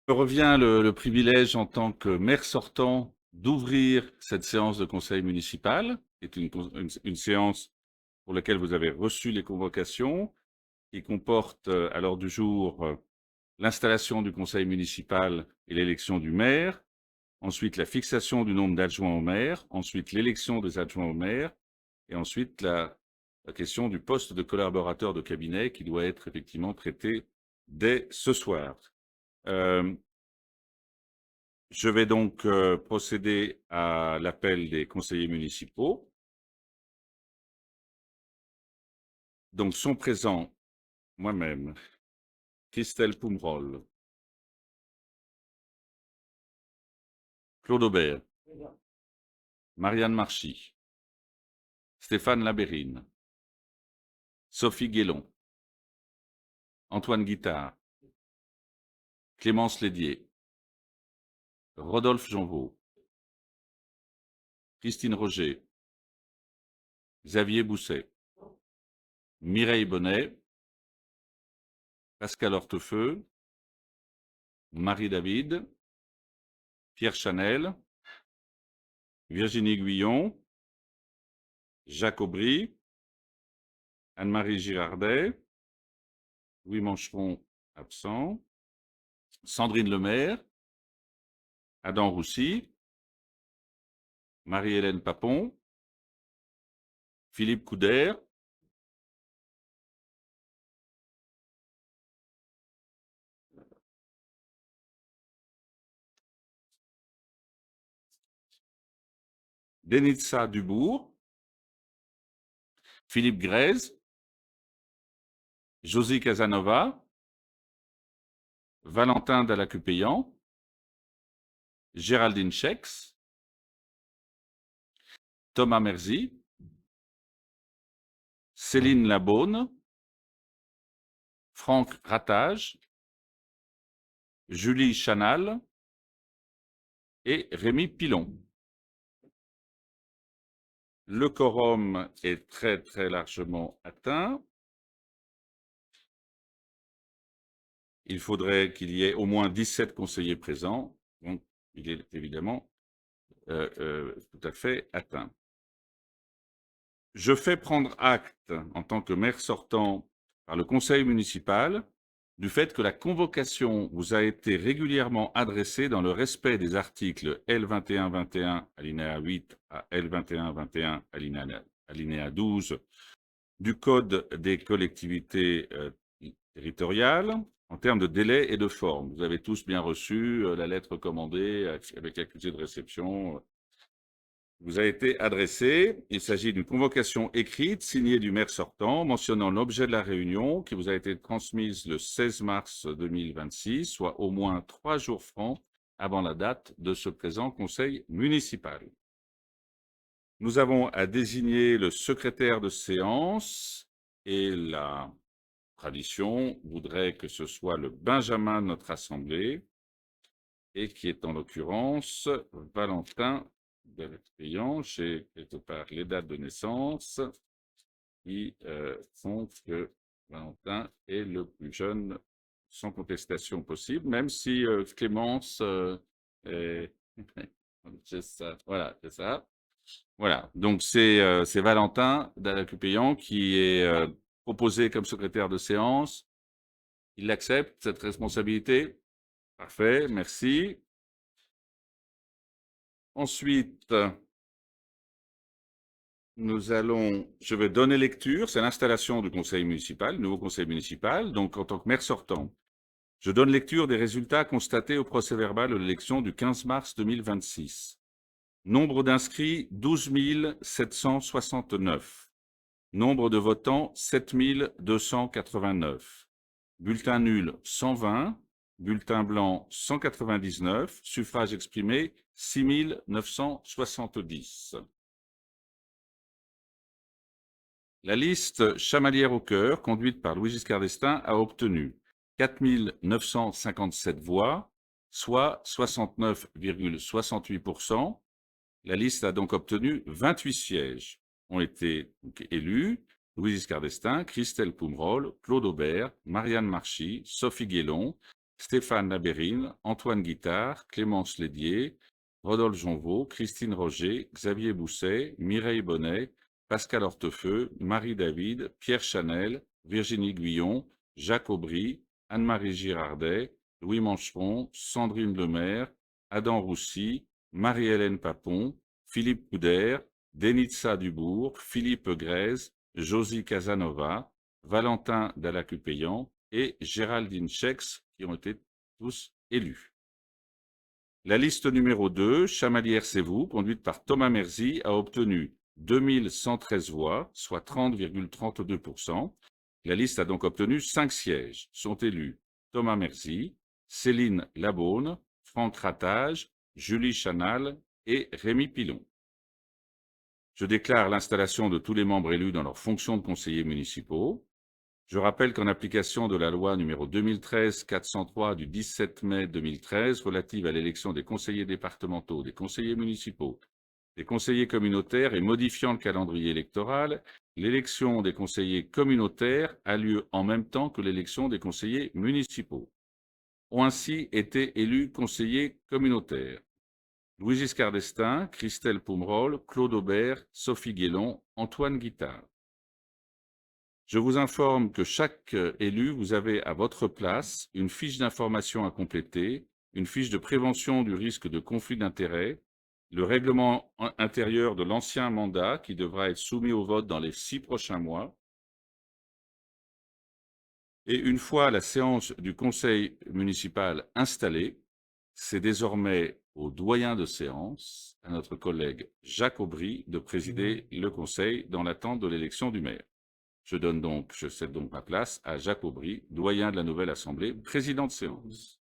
Me revient le privilège en tant que maire sortant d'ouvrir cette séance de conseil municipal, qui est une séance pour laquelle vous avez reçu les convocations, qui comporte à l'ordre du jour l'installation du conseil municipal et l'élection du maire, ensuite la fixation du nombre d'adjoints au maire, ensuite l'élection des adjoints au maire, et ensuite la question du poste de collaborateur de cabinet qui doit être effectivement traité dès ce soir. Je vais donc procéder à l'appel des conseillers municipaux. Donc sont présents moi-même, Christelle Poumrol, Claude Aubert, Marianne Marchy, Stéphane Labérine, Sophie Guélon, Antoine Guittard, Clémence Lédier, Rodolphe Jonvaux, Christine Roger, Xavier Bousset, Mireille Bonnet, Pascal Hortefeux, Marie David, Pierre Chanel, Virginie Guyon, Jacques Aubry, Anne-Marie Girardet, Louis Mancheron, absent, Sandrine Lemaire, Adam Roussy, Marie-Hélène Papon, Philippe Couder, Denitsa Dubourg, Philippe Grèze, Josie Casanova, Valentin Dallacupéan, Géraldine Chex, Thomas Merzy, Céline Labonne, Franck Ratage, Julie Chanal et Rémi Pilon. Le quorum est très largement atteint. Il faudrait qu'il y ait au moins 17 conseillers présents, donc il est évidemment tout à fait atteint. Je fais prendre acte, en tant que maire sortant, par le conseil municipal, du fait que la convocation vous a été régulièrement adressée dans le respect des articles L2121 alinéa 8 à L2121 alinéa 12 du Code des collectivités territoriales en termes de délai et de forme. Vous avez tous bien reçu la lettre commandée avec accusé de réception vous a été adressée. Il s'agit d'une convocation écrite signée du maire sortant mentionnant l'objet de la réunion qui vous a été transmise le 16 mars 2026, soit au moins 3 jours francs avant la date de ce présent conseil municipal. Nous avons à désigner le secrétaire de séance et la tradition voudrait que ce soit le Benjamin de notre assemblée et qui est en l'occurrence Valentin Dallacupéan. J'ai quelque part les dates de naissance qui font que Valentin est le plus jeune sans contestation possible, même si Clémence est... c'est ça, voilà, c'est ça. Voilà, donc c'est Valentin Dallacupéan qui est proposé comme secrétaire de séance. Il accepte cette responsabilité? Parfait, merci. Ensuite, je vais donner lecture, c'est l'installation du conseil municipal, nouveau conseil municipal. Donc, en tant que maire sortant, je donne lecture des résultats constatés au procès-verbal de l'élection du 15 mars 2026. Nombre d'inscrits, 12 769. Nombre de votants, 7 289. Bulletin nul, 120. Bulletin blanc, 199. Suffrage exprimé, 6 970. La liste Chamalières au cœur, conduite par Louis Giscard d'Estaing, a obtenu 4 957 voix, soit 69,68%. La liste a donc obtenu 28 sièges. Ont été élus Louis Giscard d'Estaing, Christelle Poumrol, Claude Aubert, Marianne Marchy, Sophie Guélon, Stéphane Labérine, Antoine Guittard, Clémence Lédier, Rodolphe Jonvaux, Christine Roger, Xavier Bousset, Mireille Bonnet, Pascal Hortefeux, Marie David, Pierre Chanel, Virginie Guyon, Jacques Aubry, Anne-Marie Girardet, Louis Mancheron, Sandrine Lemaire, Adam Roussy, Marie-Hélène Papon, Philippe Couder, Denitza Dubourg, Philippe Grèze, Josie Casanova, Valentin Dallacupéyan et Géraldine Chex, qui ont été tous élus. La liste numéro 2, Chamalières c'est vous, conduite par Thomas Merzy, a obtenu 2113 voix, soit 30,32%. La liste a donc obtenu 5 sièges. Sont élus Thomas Merzy, Céline Labaune, Franck Ratage, Julie Chanal et Rémi Pilon. Je déclare l'installation de tous les membres élus dans leurs fonctions de conseillers municipaux. Je rappelle qu'en application de la loi numéro 2013-403 du 17 mai 2013 relative à l'élection des conseillers départementaux, des conseillers municipaux, des conseillers communautaires et modifiant le calendrier électoral, l'élection des conseillers communautaires a lieu en même temps que l'élection des conseillers municipaux. Ont ainsi été élus conseillers communautaires Louis Giscard d'Estaing, Christelle Pomerol, Claude Aubert, Sophie Guélon, Antoine Guittard. Je vous informe que chaque élu, vous avez à votre place une fiche d'information à compléter, une fiche de prévention du risque de conflit d'intérêts, le règlement intérieur de l'ancien mandat qui devra être soumis au vote dans les 6 prochains mois. Et une fois la séance du conseil municipal installée, c'est désormais au doyen de séance, à notre collègue Jacques Aubry, de présider le conseil dans l'attente de l'élection du maire. Je cède donc ma place à Jacques Aubry, doyen de la nouvelle Assemblée, président de séance.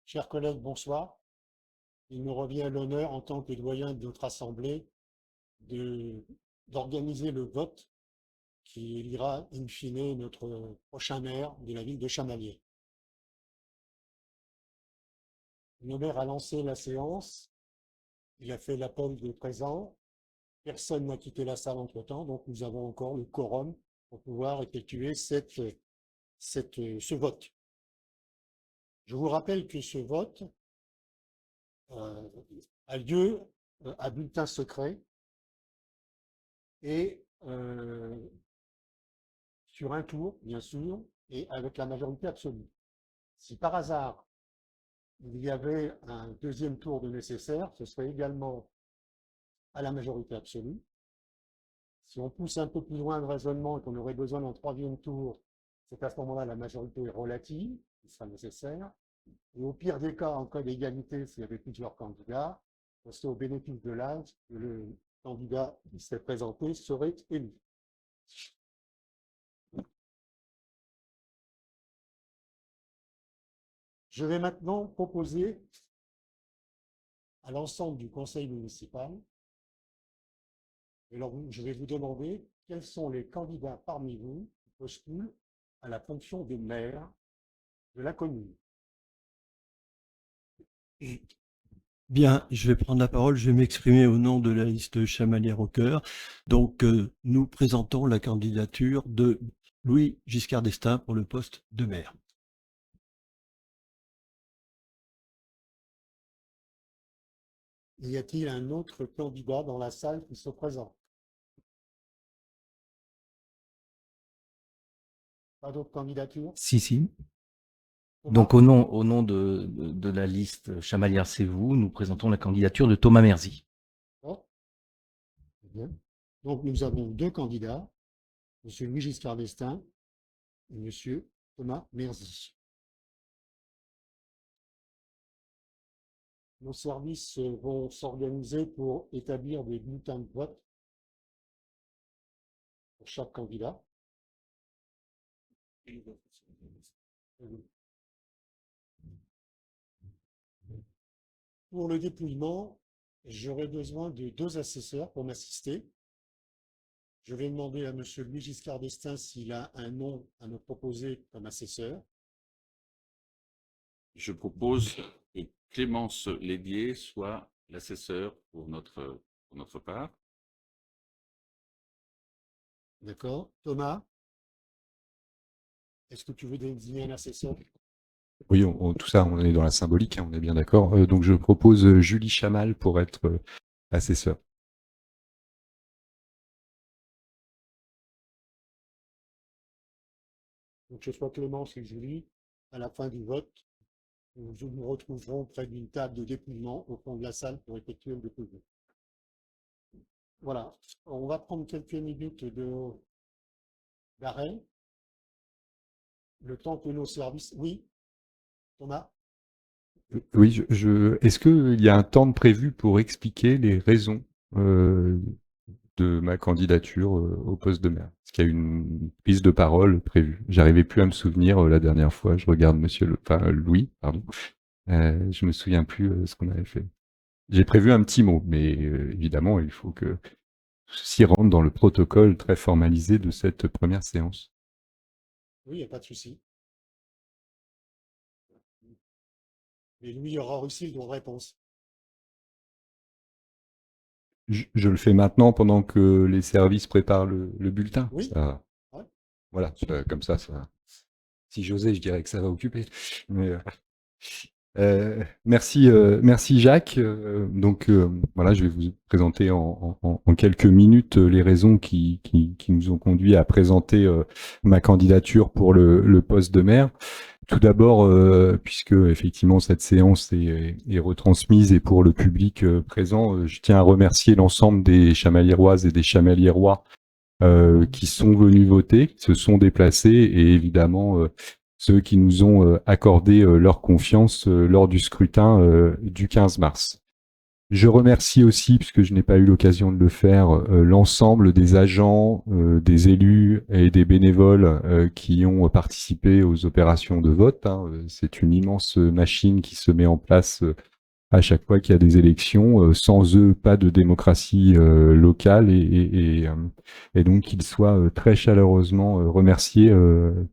Chers collègues, bonsoir. Il me revient l'honneur, en tant que doyen de notre Assemblée, d'organiser le vote qui élira in fine notre prochain maire de la ville de Chamalières. Le maire a lancé la séance, il a fait l'appel des présents, personne n'a quitté la salle entre-temps, donc nous avons encore le quorum pour pouvoir effectuer ce vote. Je vous rappelle que ce vote a lieu à bulletin secret et sur un tour, bien sûr, et avec la majorité absolue. Si par hasard, il y avait un deuxième tour de nécessaire, ce serait également à la majorité absolue. Si on pousse un peu plus loin le raisonnement et qu'on aurait besoin d'un troisième tour, c'est à ce moment-là la majorité relative qui sera nécessaire. Et au pire des cas, en cas d'égalité, s'il y avait plusieurs candidats, c'est au bénéfice de l'âge que le candidat qui s'est présenté serait élu. Je vais maintenant proposer à l'ensemble du conseil municipal, alors je vais vous demander quels sont les candidats parmi vous qui postulent à la fonction de maire de la commune. Bien, je vais prendre la parole, je vais m'exprimer au nom de la liste Chamalières au cœur. Donc, nous présentons la candidature de Louis Giscard d'Estaing pour le poste de maire. Y a-t-il un autre candidat dans la salle qui se présente? Pas d'autres candidatures? Si. Thomas? Donc au nom de la liste Chamalières c'est vous, nous présentons la candidature de Thomas Merzy. Oh. Bien. Donc nous avons deux candidats, M. Louis Giscard d'Estaing et M. Thomas Merzy. Nos services vont s'organiser pour établir des bulletins de vote pour chaque candidat. Pour le dépouillement, j'aurai besoin de 2 assesseurs pour m'assister. Je vais demander à M. Louis Giscard d'Estaing s'il a un nom à me proposer comme assesseur. je propose que Clémence Lédier soit l'assesseur pour notre part. D'accord. Thomas, est-ce que tu veux désigner un assesseur? Oui, tout ça, on est dans la symbolique, hein, on est bien d'accord. Donc je propose Julie Chamal pour être assesseur. Donc, que ce soit Clémence et Julie, à la fin du vote, nous nous retrouverons près d'une table de dépouillement au fond de la salle pour effectuer le dépouillement. Voilà. On va prendre quelques minutes d'arrêt. Le temps que nos services... Oui, Thomas? Oui, est-ce qu'il y a un temps de prévu pour expliquer les raisons de ma candidature au poste de maire? Est-ce qu'il y a une prise de parole prévue? J'arrivais plus à me souvenir la dernière fois. Je regarde Louis, pardon. Je me souviens plus ce qu'on avait fait. J'ai prévu un petit mot, mais évidemment, il faut que ceci rentre dans le protocole très formalisé de cette première séance. Oui, il n'y a pas de souci. Mais Louis aura aussi le droit de réponse. Je le fais maintenant pendant que les services préparent le bulletin. Oui. Ça, Ouais. voilà, comme ça. Si j'osais, je dirais que ça va occuper. Mais, merci Jacques. Voilà, je vais vous présenter en quelques minutes les raisons qui nous ont conduit à présenter ma candidature pour le poste de maire. Tout d'abord, puisque effectivement cette séance est retransmise et pour le public présent, je tiens à remercier l'ensemble des Chamaliéroises et des Chamaliérois qui sont venus voter, qui se sont déplacés et évidemment ceux qui nous ont accordé leur confiance lors du scrutin du 15 mars. Je remercie aussi, puisque je n'ai pas eu l'occasion de le faire, l'ensemble des agents, des élus et des bénévoles qui ont participé aux opérations de vote. C'est une immense machine qui se met en place à chaque fois qu'il y a des élections. Sans eux, pas de démocratie locale et donc qu'ils soient très chaleureusement remerciés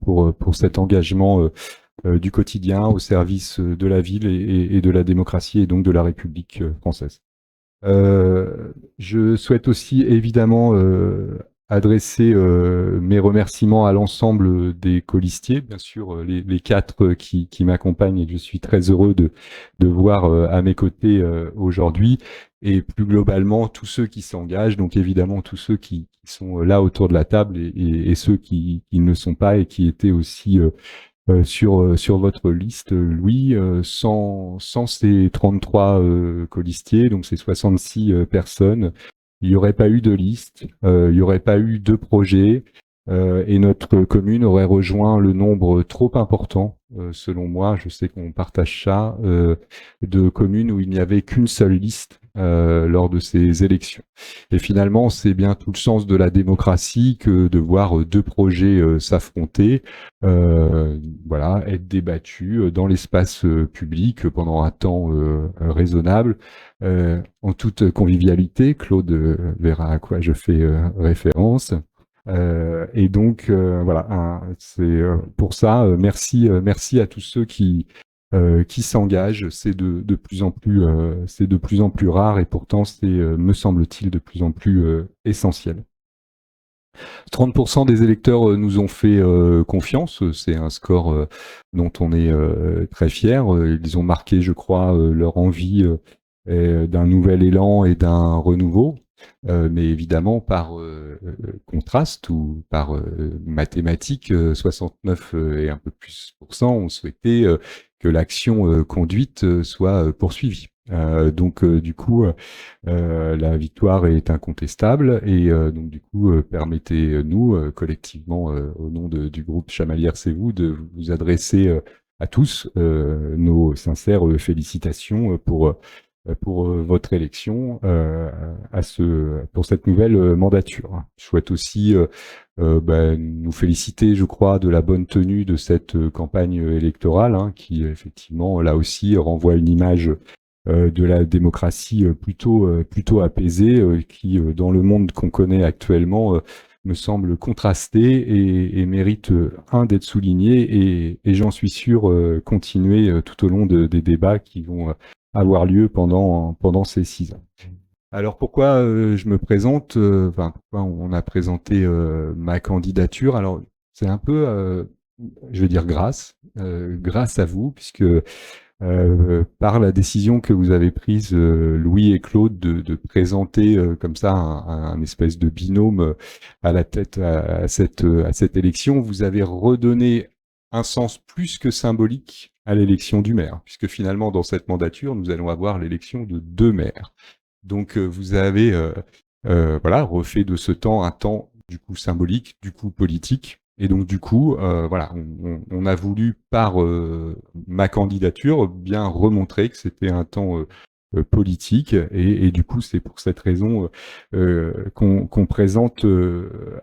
pour cet engagement du quotidien au service de la ville et de la démocratie et donc de la République française. Je souhaite aussi évidemment adresser mes remerciements à l'ensemble des colistiers, bien sûr les 4 qui m'accompagnent et que je suis très heureux de voir à mes côtés aujourd'hui, et plus globalement tous ceux qui s'engagent, donc évidemment tous ceux qui sont là autour de la table et ceux qui ne sont pas et qui étaient aussi sur votre liste, Louis, sans ces 33 colistiers, donc ces 66 personnes, il n'y aurait pas eu de liste, il n'y aurait pas eu de projet, et notre commune aurait rejoint le nombre trop important, selon moi, je sais qu'on partage ça, de communes où il n'y avait qu'une seule liste lors de ces élections. Et finalement, c'est bien tout le sens de la démocratie que de voir 2 projets s'affronter, voilà, être débattus dans l'espace public pendant un temps raisonnable, en toute convivialité. Claude verra à quoi je fais référence. Et donc voilà, c'est pour ça. Merci à tous ceux qui s'engagent. C'est de plus en plus rare et pourtant c'est, me semble-t-il, de plus en plus essentiel. 30% des électeurs nous ont fait confiance. C'est un score dont on est très fiers. Ils ont marqué, je crois, leur envie d'un nouvel élan et d'un renouveau. Mais évidemment, par contraste ou par mathématiques, 69 et un peu plus % ont souhaité que l'action conduite soit poursuivie. Donc du coup, la victoire est incontestable et donc du coup, permettez-nous collectivement au nom du groupe Chamalières C'est vous de vous adresser à tous nos sincères félicitations pour votre élection pour cette nouvelle mandature. Je souhaite aussi nous féliciter, je crois, de la bonne tenue de cette campagne électorale, qui effectivement, là aussi, renvoie une image de la démocratie plutôt apaisée, qui, dans le monde qu'on connaît actuellement, me semble contrasté et mérite, d'être souligné et j'en suis sûr, continuer tout au long des débats qui vont avoir lieu pendant ces 6 ans. Alors pourquoi je me présente, pourquoi on a présenté ma candidature? Alors c'est un peu, je vais dire grâce à vous, puisque par la décision que vous avez prise, Louis et Claude, de présenter comme ça un espèce de binôme à la tête à cette élection, vous avez redonné un sens plus que symbolique à l'élection du maire, puisque finalement dans cette mandature, nous allons avoir l'élection de 2 maires. Donc vous avez voilà, refait de ce temps un temps du coup symbolique, du coup politique. Et donc du coup, voilà, on a voulu par ma candidature bien remontrer que c'était un temps politique. Et du coup, c'est pour cette raison qu'on présente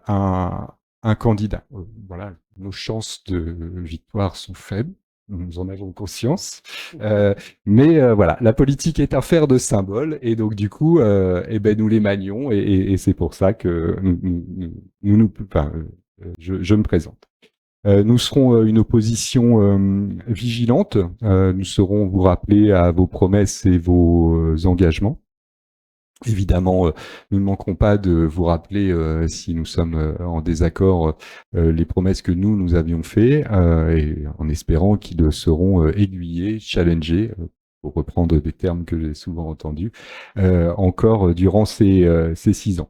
un candidat. Voilà, nos chances de victoire sont faibles. Nous en avons conscience. Mais voilà, la politique est affaire de symboles et donc du coup, eh ben, nous les manions et c'est pour ça que je me présente. Nous serons une opposition vigilante. Nous saurons vous rappeler à vos promesses et vos engagements. Évidemment, nous ne manquerons pas de vous rappeler, si nous sommes en désaccord, les promesses que nous avions faites, et en espérant qu'ils seront aiguillés, challengés, pour reprendre des termes que j'ai souvent entendus, encore durant ces 6 ans.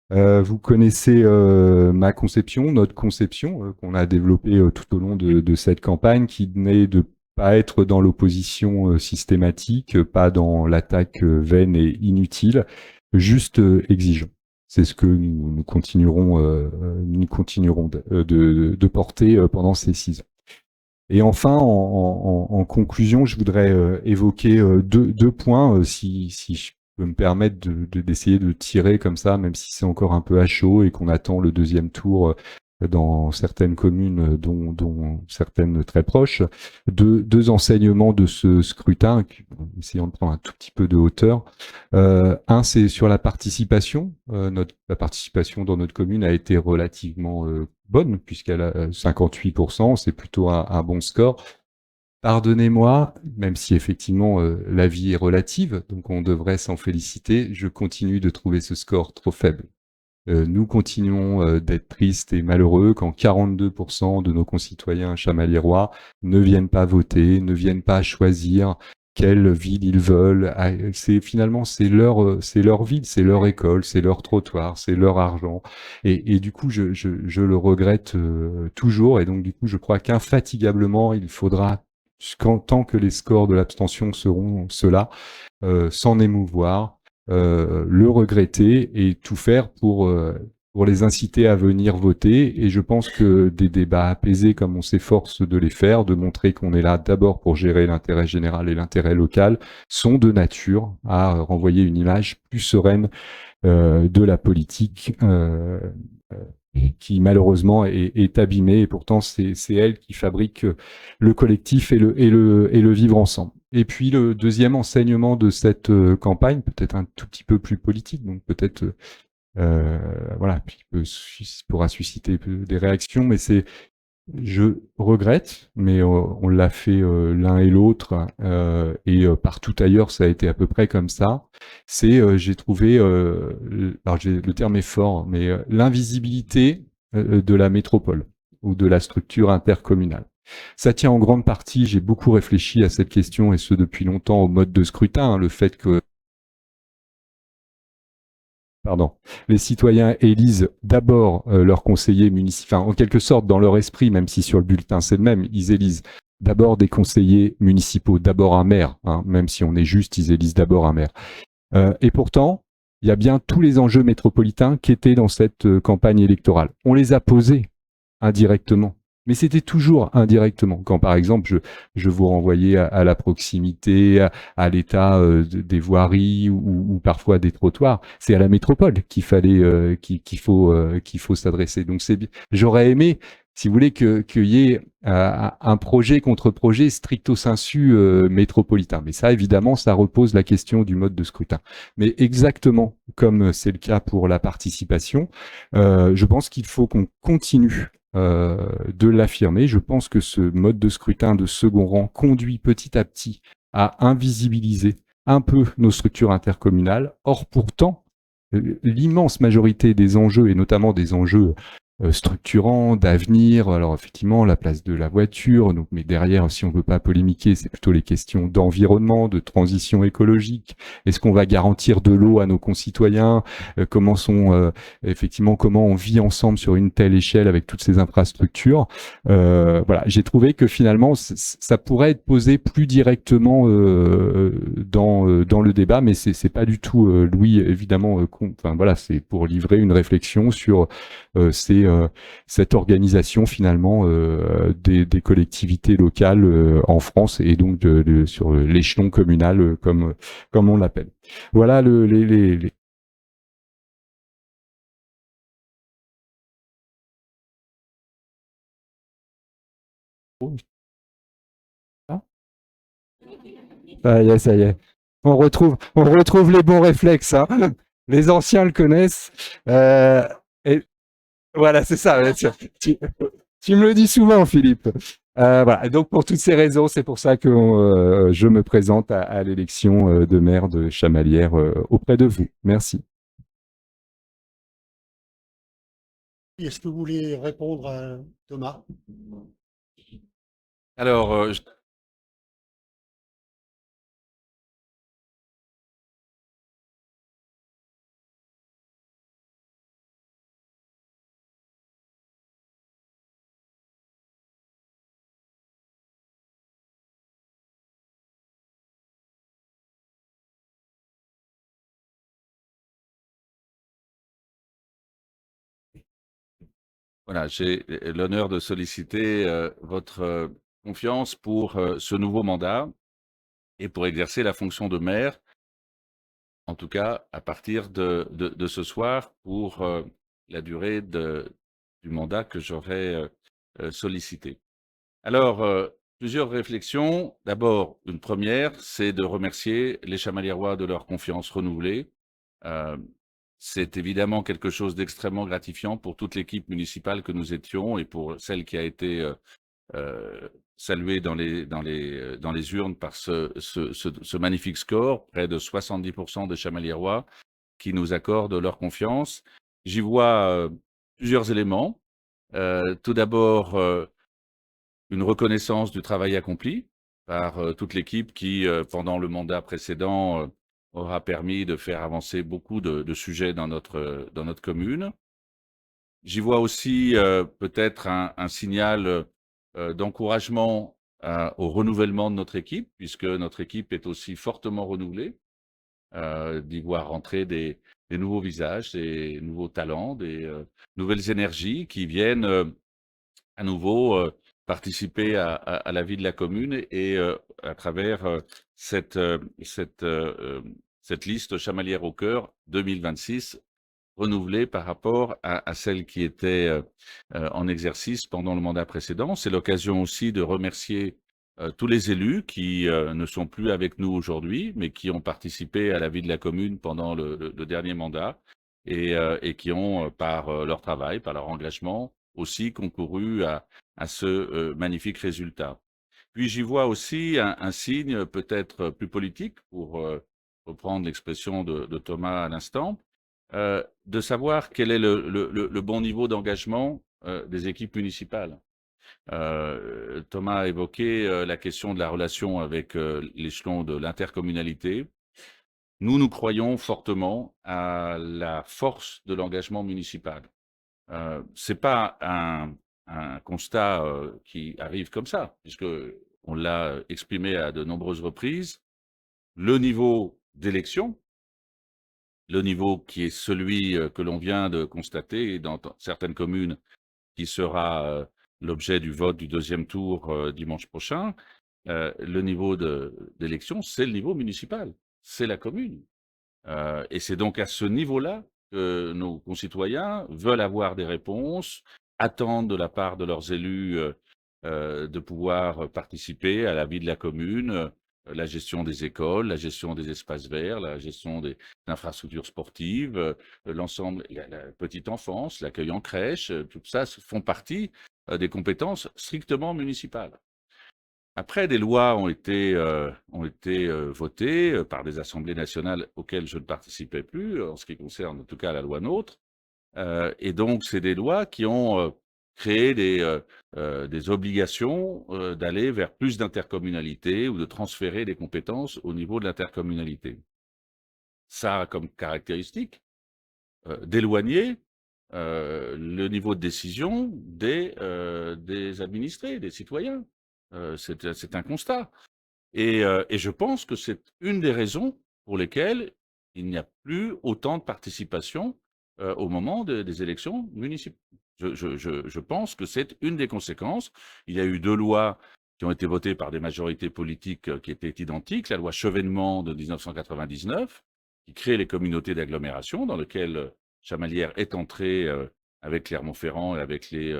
Vous connaissez ma conception, notre conception, qu'on a développée tout au long de cette campagne, qui n'est de pas être dans l'opposition systématique, pas dans l'attaque vaine et inutile, juste exigeant. C'est ce que nous continuerons de porter pendant ces 6 ans. Et enfin, en conclusion, je voudrais évoquer deux points, si je peux me permettre d'essayer de tirer comme ça, même si c'est encore un peu à chaud et qu'on attend le 2e tour dans certaines communes, dont certaines très proches. Deux enseignements de ce scrutin, essayant de prendre un tout petit peu de hauteur. Un, c'est sur la participation. La participation dans notre commune a été relativement bonne, puisqu'elle a 58%, c'est plutôt un bon score. Pardonnez-moi, même si effectivement la vie est relative, donc on devrait s'en féliciter, je continue de trouver ce score trop faible. Nous continuons d'être tristes et malheureux quand 42% de nos concitoyens chamaliérois ne viennent pas voter, ne viennent pas choisir quelle ville ils veulent. Finalement, c'est leur ville, c'est leur école, c'est leur trottoir, c'est leur argent. Et du coup, je le regrette toujours. Et donc, du coup, je crois qu'infatigablement, il faudra, tant que les scores de l'abstention seront ceux-là, s'en émouvoir, le regretter et tout faire pour les inciter à venir voter. Et je pense que des débats apaisés comme on s'efforce de les faire, de montrer qu'on est là d'abord pour gérer l'intérêt général et l'intérêt local, sont de nature à renvoyer une image plus sereine de la politique qui malheureusement est abîmée, et pourtant c'est elle qui fabrique le collectif et le vivre ensemble. Et puis le deuxième enseignement de cette campagne, peut-être un tout petit peu plus politique, donc peut-être voilà, qui pourra susciter des réactions, mais je regrette, mais on l'a fait l'un et l'autre, et partout ailleurs ça a été à peu près comme ça. J'ai trouvé, alors le terme est fort, mais l'invisibilité de la métropole ou de la structure intercommunale. Ça tient en grande partie, j'ai beaucoup réfléchi à cette question, et ce depuis longtemps, au mode de scrutin, le fait que les citoyens élisent d'abord leurs conseillers municipaux, en quelque sorte dans leur esprit, même si sur le bulletin c'est le même, ils élisent d'abord des conseillers municipaux, d'abord un maire, même si on est juste, ils élisent d'abord un maire. Et pourtant, il y a bien tous les enjeux métropolitains qui étaient dans cette campagne électorale. On les a posés indirectement. Mais c'était toujours indirectement. Quand, par exemple, je vous renvoyais à la proximité, à l'état des voiries ou parfois des trottoirs, c'est à la métropole qu'il faut s'adresser. Donc j'aurais aimé si vous voulez, qu'il y ait un projet contre projet stricto sensu métropolitain. Mais ça, évidemment, ça repose la question du mode de scrutin. Mais exactement comme c'est le cas pour la participation, je pense qu'il faut qu'on continue de l'affirmer. Je pense que ce mode de scrutin de second rang conduit petit à petit à invisibiliser un peu nos structures intercommunales. Or, pourtant, l'immense majorité des enjeux, et notamment des enjeux structurants, d'avenir, alors effectivement la place de la voiture, donc, mais derrière, si on ne veut pas polémiquer, c'est plutôt les questions d'environnement, de transition écologique. Est-ce qu'on va garantir de l'eau à nos concitoyens? Comment on vit ensemble sur une telle échelle avec toutes ces infrastructures? Voilà, j'ai trouvé que finalement ça pourrait être posé plus directement dans le débat, mais c'est pas du tout, Louis, évidemment. Enfin voilà, c'est pour livrer une réflexion sur cette organisation finalement des collectivités locales en France et donc sur l'échelon communal comme on l'appelle. Voilà les ça y est. On retrouve les bons réflexes, hein. Les anciens le connaissent. Et voilà, c'est ça. Tu me le dis souvent, Philippe. Voilà. Et donc, pour toutes ces raisons, c'est pour ça que je me présente à l'élection de maire de Chamalières auprès de vous. Merci. Est-ce que vous voulez répondre à Thomas? Alors, voilà, j'ai l'honneur de solliciter votre confiance pour ce nouveau mandat et pour exercer la fonction de maire, en tout cas à partir de ce soir, pour la durée du mandat que j'aurai sollicité. Alors, plusieurs réflexions. D'abord, une première, c'est de remercier les Chamaliérois de leur confiance renouvelée. C'est évidemment quelque chose d'extrêmement gratifiant pour toute l'équipe municipale que nous étions et pour celle qui a été saluée dans les urnes par ce magnifique score, près de 70% des Chamaliérois qui nous accordent leur confiance. J'y vois plusieurs éléments. Tout d'abord, une reconnaissance du travail accompli par toute l'équipe qui, pendant le mandat précédent, aura permis de faire avancer beaucoup de sujets dans notre commune. J'y vois aussi peut-être un signal d'encouragement au renouvellement de notre équipe, puisque notre équipe est aussi fortement renouvelée, d'y voir rentrer des nouveaux visages, des nouveaux talents, des nouvelles énergies qui viennent à nouveau participer à la vie de la commune et à travers cette liste Chamalières au cœur 2026 renouvelée par rapport à celle qui était en exercice pendant le mandat précédent. C'est l'occasion aussi de remercier tous les élus qui ne sont plus avec nous aujourd'hui, mais qui ont participé à la vie de la commune pendant le dernier mandat et qui ont, par leur travail, par leur engagement, aussi concouru à ce magnifique résultat. Puis j'y vois aussi un signe peut-être plus politique, pour reprendre l'expression de Thomas à l'instant, de savoir quel est le bon niveau d'engagement des équipes municipales. Thomas a évoqué la question de la relation avec l'échelon de l'intercommunalité. Nous croyons fortement à la force de l'engagement municipal. C'est pas un constat qui arrive comme ça, puisque on l'a exprimé à de nombreuses reprises. Le niveau d'élection, le niveau qui est celui que l'on vient de constater dans certaines communes, qui sera l'objet du vote du deuxième tour dimanche prochain, le niveau d'élection, c'est le niveau municipal, c'est la commune. Et c'est donc à ce niveau-là que nos concitoyens veulent avoir des réponses, attendent de la part de leurs élus de pouvoir participer à la vie de la commune, la gestion des écoles, la gestion des espaces verts, la gestion des infrastructures sportives, l'ensemble, la petite enfance, l'accueil en crèche, tout ça font partie des compétences strictement municipales. Après, des lois ont été votées par des assemblées nationales auxquelles je ne participais plus, en ce qui concerne en tout cas la loi NOTRe. Et donc, c'est des lois qui ont créé des obligations d'aller vers plus d'intercommunalité ou de transférer des compétences au niveau de l'intercommunalité. Ça a comme caractéristique d'éloigner le niveau de décision des administrés, des citoyens. C'est un constat. Et je pense que c'est une des raisons pour lesquelles il n'y a plus autant de participation au moment des élections municipales. Je pense que c'est une des conséquences. Il y a eu 2 lois qui ont été votées par des majorités politiques qui étaient identiques. La loi Chevènement de 1999, qui crée les communautés d'agglomération, dans lesquelles Chamalières est entrée avec Clermont-Ferrand et avec les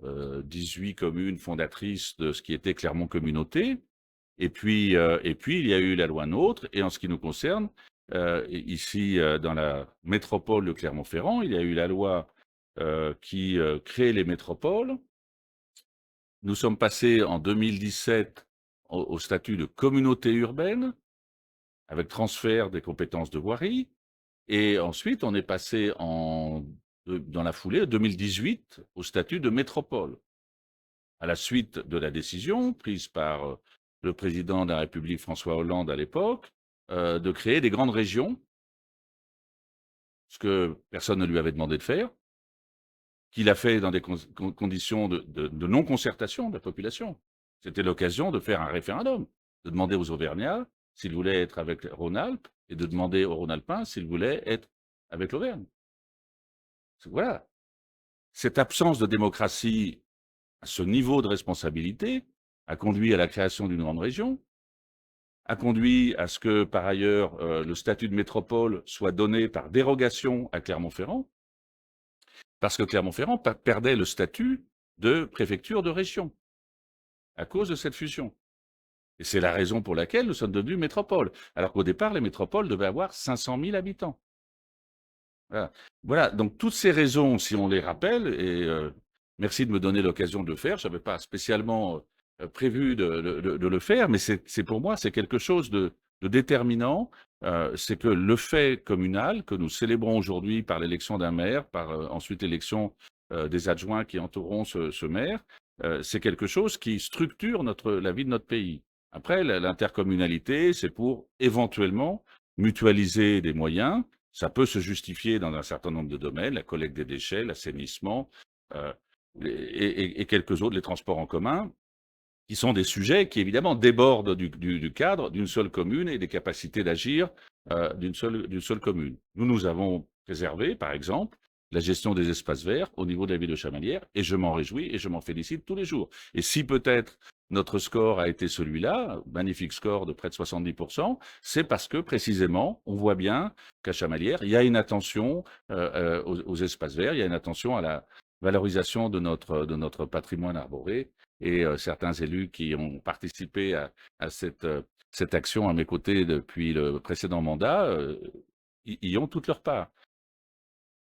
18 communes fondatrices de ce qui était Clermont Communauté. Et puis, il y a eu la loi NOTRe. Et en ce qui nous concerne, ici, dans la métropole de Clermont-Ferrand, il y a eu la loi qui crée les métropoles. Nous sommes passés en 2017 au statut de communauté urbaine, avec transfert des compétences de voirie. Et ensuite, on est passé dans la foulée, 2018, au statut de métropole. À la suite de la décision prise par le président de la République, François Hollande, à l'époque, de créer des grandes régions, ce que personne ne lui avait demandé de faire, qu'il a fait dans des conditions de non-concertation de la population. C'était l'occasion de faire un référendum, de demander aux Auvergnats s'ils voulaient être avec Rhône-Alpes et de demander aux Rhône-Alpins s'ils voulaient être avec l'Auvergne. Voilà. Cette absence de démocratie à ce niveau de responsabilité a conduit à la création d'une grande région, a conduit à ce que, par ailleurs, le statut de métropole soit donné par dérogation à Clermont-Ferrand, parce que Clermont-Ferrand perdait le statut de préfecture de région à cause de cette fusion. Et c'est la raison pour laquelle nous sommes devenus métropole, alors qu'au départ, les métropoles devaient avoir 500 000 habitants. Voilà, donc toutes ces raisons, si on les rappelle, et merci de me donner l'occasion de le faire, je n'avais pas spécialement prévu de le faire, mais c'est pour moi, c'est quelque chose de déterminant, c'est que le fait communal que nous célébrons aujourd'hui par l'élection d'un maire, par ensuite l'élection des adjoints qui entoureront ce maire, c'est quelque chose qui structure la vie de notre pays. Après, l'intercommunalité, c'est pour éventuellement mutualiser des moyens. Ça peut se justifier dans un certain nombre de domaines, la collecte des déchets, l'assainissement et quelques autres, les transports en commun, qui sont des sujets qui évidemment débordent du cadre d'une seule commune et des capacités d'agir d'une seule commune. Nous avons préservé, par exemple, la gestion des espaces verts au niveau de la ville de Chamalières, et je m'en réjouis et je m'en félicite tous les jours. Et si peut-être notre score a été celui-là, magnifique score de près de 70%, c'est parce que précisément, on voit bien qu'à Chamalières, il y a une attention aux espaces verts, il y a une attention à la valorisation de notre patrimoine arboré, et certains élus qui ont participé à cette action à mes côtés depuis le précédent mandat y ont toute leur part.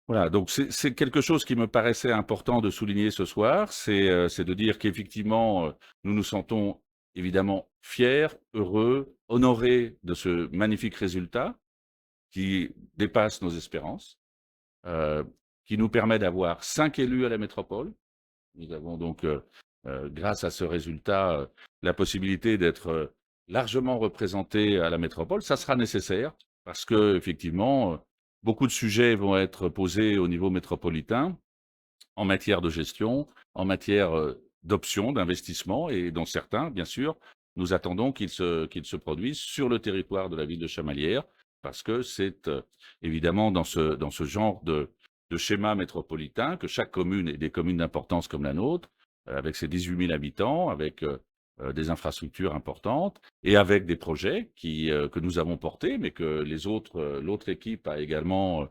Voilà, donc c'est quelque chose qui me paraissait important de souligner ce soir, c'est de dire qu'effectivement, nous nous sentons évidemment fiers, heureux, honorés de ce magnifique résultat qui dépasse nos espérances, qui nous permet d'avoir 5 élus à la métropole. Nous avons donc, grâce à ce résultat, la possibilité d'être largement représentés à la métropole. Ça sera nécessaire parce que effectivement, beaucoup de sujets vont être posés au niveau métropolitain en matière de gestion, en matière d'options, d'investissement, et dont certains, bien sûr, nous attendons qu'ils se produisent sur le territoire de la ville de Chamalières, parce que c'est évidemment dans ce genre de schéma métropolitain que chaque commune, et des communes d'importance comme la nôtre, avec ses 18 000 habitants, avec des infrastructures importantes et avec des projets que nous avons portés, mais que l'autre équipe a également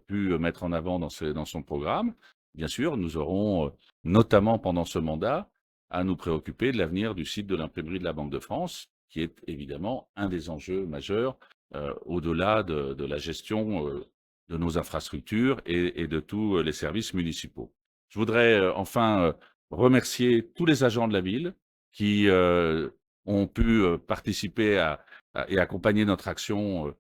pu mettre en avant dans son programme. bien sûr, nous aurons, notamment pendant ce mandat, à nous préoccuper de l'avenir du site de l'imprimerie de la Banque de France, qui est évidemment un des enjeux majeurs, au-delà de la gestion de nos infrastructures et de tous les services municipaux. Je voudrais enfin remercier tous les agents de la ville qui ont pu participer et accompagner notre action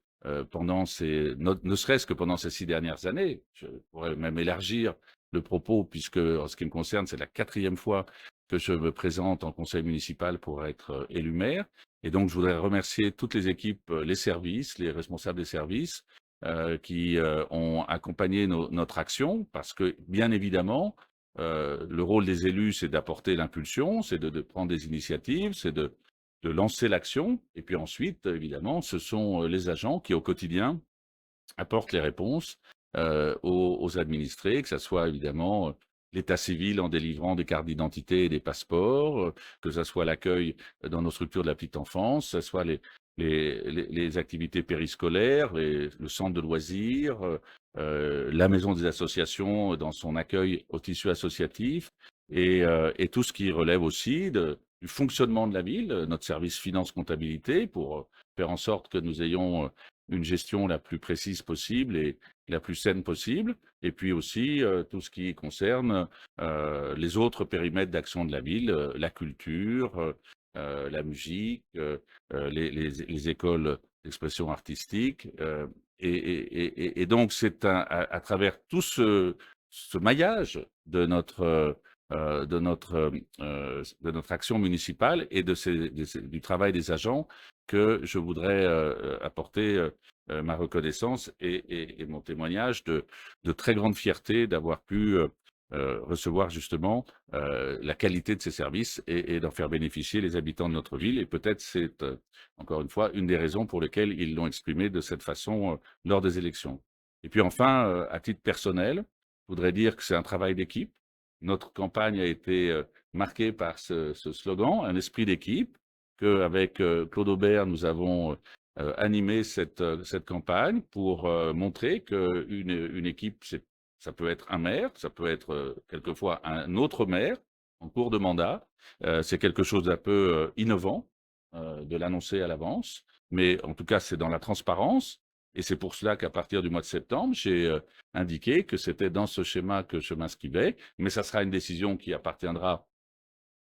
pendant ne serait-ce que pendant ces 6 dernières années. Je pourrais même élargir le propos, puisque en ce qui me concerne, c'est la 4e fois que je me présente en conseil municipal pour être élu maire. Et donc, je voudrais remercier toutes les équipes, les services, les responsables des services qui ont accompagné notre action, parce que, bien évidemment, le rôle des élus, c'est d'apporter l'impulsion, c'est de prendre des initiatives, c'est de lancer l'action. Et puis ensuite, évidemment, ce sont les agents qui, au quotidien, apportent les réponses aux administrés, que ce soit évidemment l'état civil en délivrant des cartes d'identité et des passeports, que ce soit l'accueil dans nos structures de la petite enfance, que ce soit les activités périscolaires, le centre de loisirs, la maison des associations dans son accueil au tissu associatif, et tout ce qui relève aussi du fonctionnement de la ville, notre service finance-comptabilité, pour faire en sorte que nous ayons une gestion la plus précise possible et la plus saine possible, et puis aussi tout ce qui concerne les autres périmètres d'action de la ville, la culture, la musique, les écoles d'expression artistique. Et donc, c'est à travers tout ce maillage de notre action municipale et du travail des agents que je voudrais apporter ma reconnaissance et mon témoignage de très grande fierté d'avoir pu recevoir justement la qualité de ces services et d'en faire bénéficier les habitants de notre ville. Et peut-être c'est encore une fois une des raisons pour lesquelles ils l'ont exprimé de cette façon lors des élections. Et puis enfin, à titre personnel, je voudrais dire que c'est un travail d'équipe. Notre campagne a été marquée par ce slogan, un esprit d'équipe, qu'avec Claude Aubert, nous avons animé cette campagne pour montrer qu'une équipe, ça peut être un maire, ça peut être quelquefois un autre maire en cours de mandat. C'est quelque chose d'un peu innovant de l'annoncer à l'avance, mais en tout cas, c'est dans la transparence. Et c'est pour cela qu'à partir du mois de septembre, j'ai indiqué que c'était dans ce schéma que je m'inscrivais, mais ça sera une décision qui appartiendra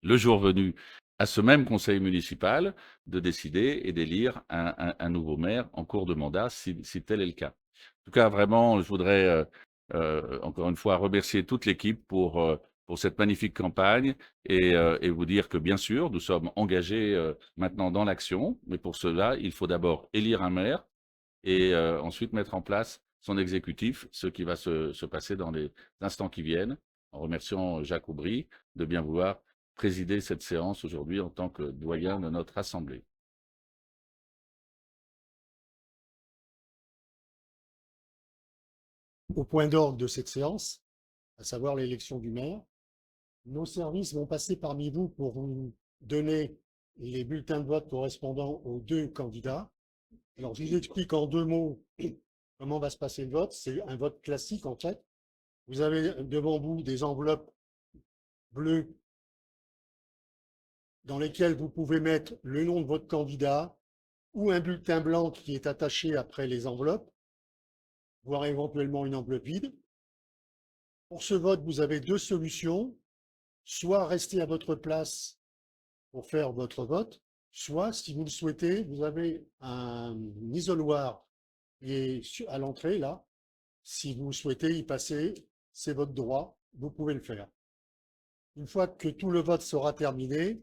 le jour venu à ce même conseil municipal de décider et d'élire un nouveau maire en cours de mandat, si tel est le cas. En tout cas, vraiment, je voudrais encore une fois remercier toute l'équipe pour cette magnifique campagne et vous dire que, bien sûr, nous sommes engagés maintenant dans l'action, mais pour cela, il faut d'abord élire un maire et ensuite mettre en place son exécutif, ce qui va se passer dans les instants qui viennent, en remerciant Jacques Aubry de bien vouloir présider cette séance aujourd'hui en tant que doyen de notre Assemblée. Au point d'ordre de cette séance, à savoir l'élection du maire, nos services vont passer parmi vous pour vous donner les bulletins de vote correspondant aux 2 candidats. Alors, je vous explique en 2 mots comment va se passer le vote. C'est un vote classique, en fait. Vous avez devant vous des enveloppes bleues dans lesquelles vous pouvez mettre le nom de votre candidat ou un bulletin blanc qui est attaché après les enveloppes, voire éventuellement une enveloppe vide. Pour ce vote, vous avez 2 solutions. Soit rester à votre place pour faire votre vote, soit, si vous le souhaitez, vous avez un isoloir qui est à l'entrée, là. Si vous souhaitez y passer, c'est votre droit, vous pouvez le faire. Une fois que tout le vote sera terminé,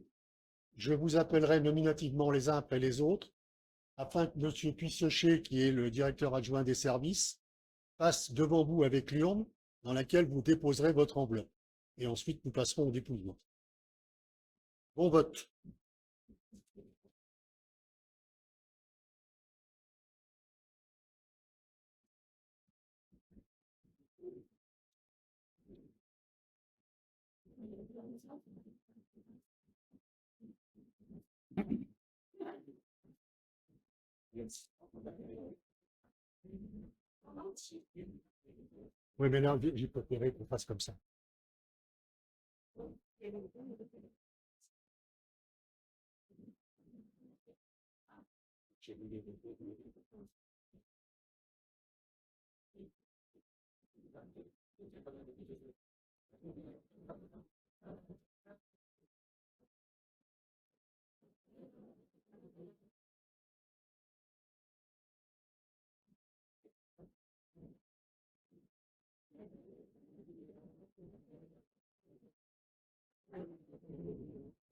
je vous appellerai nominativement les uns après les autres, afin que M. Puissochet, qui est le directeur adjoint des services, passe devant vous avec l'urne dans laquelle vous déposerez votre enveloppe. Et ensuite, nous passerons au dépouillement. Bon vote. Oui, mais là, j'ai préféré qu'on fasse comme ça.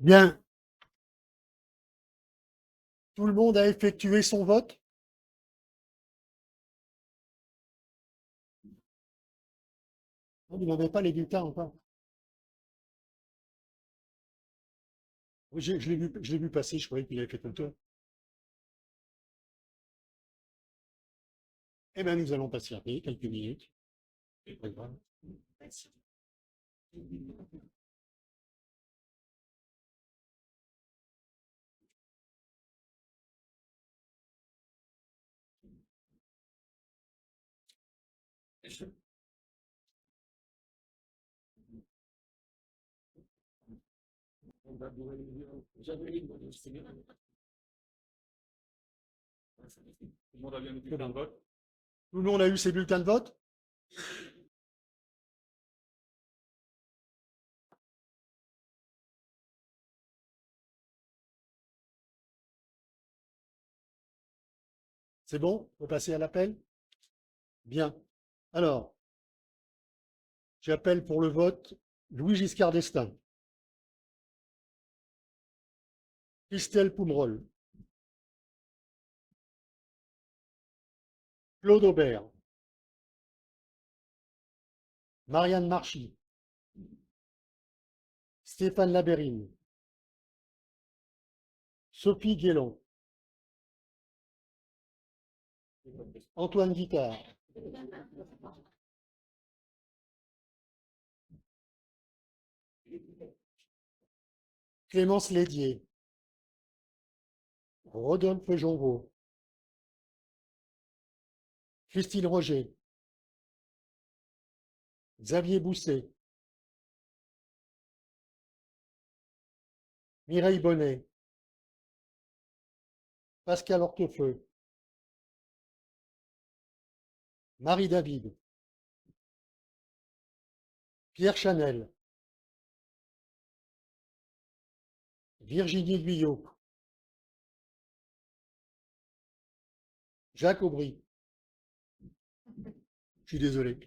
Bien. Tout le monde a effectué son vote? Vous n'avez pas les bulletins encore. Oui, je l'ai vu passer, je croyais qu'il avait fait tout le tour. Eh bien, nous allons patienter quelques minutes. C'est pas grave. Tout le monde a eu ses bulletins de vote? C'est bon? On peut passer à l'appel? Bien. Alors, j'appelle pour le vote Louis Giscard d'Estaing, Christelle Poumrol, Claude Aubert, Marianne Marchy, Stéphane Labérine, Sophie Guélon, Antoine Guittard, Clémence Lédier, Rodolphe Jonvaux, Christine Roger, Xavier Bousset, Mireille Bonnet, Pascal Hortefeux, Marie David, Pierre Chanel, Virginie Guyot, Jacques Aubry. Je suis désolé.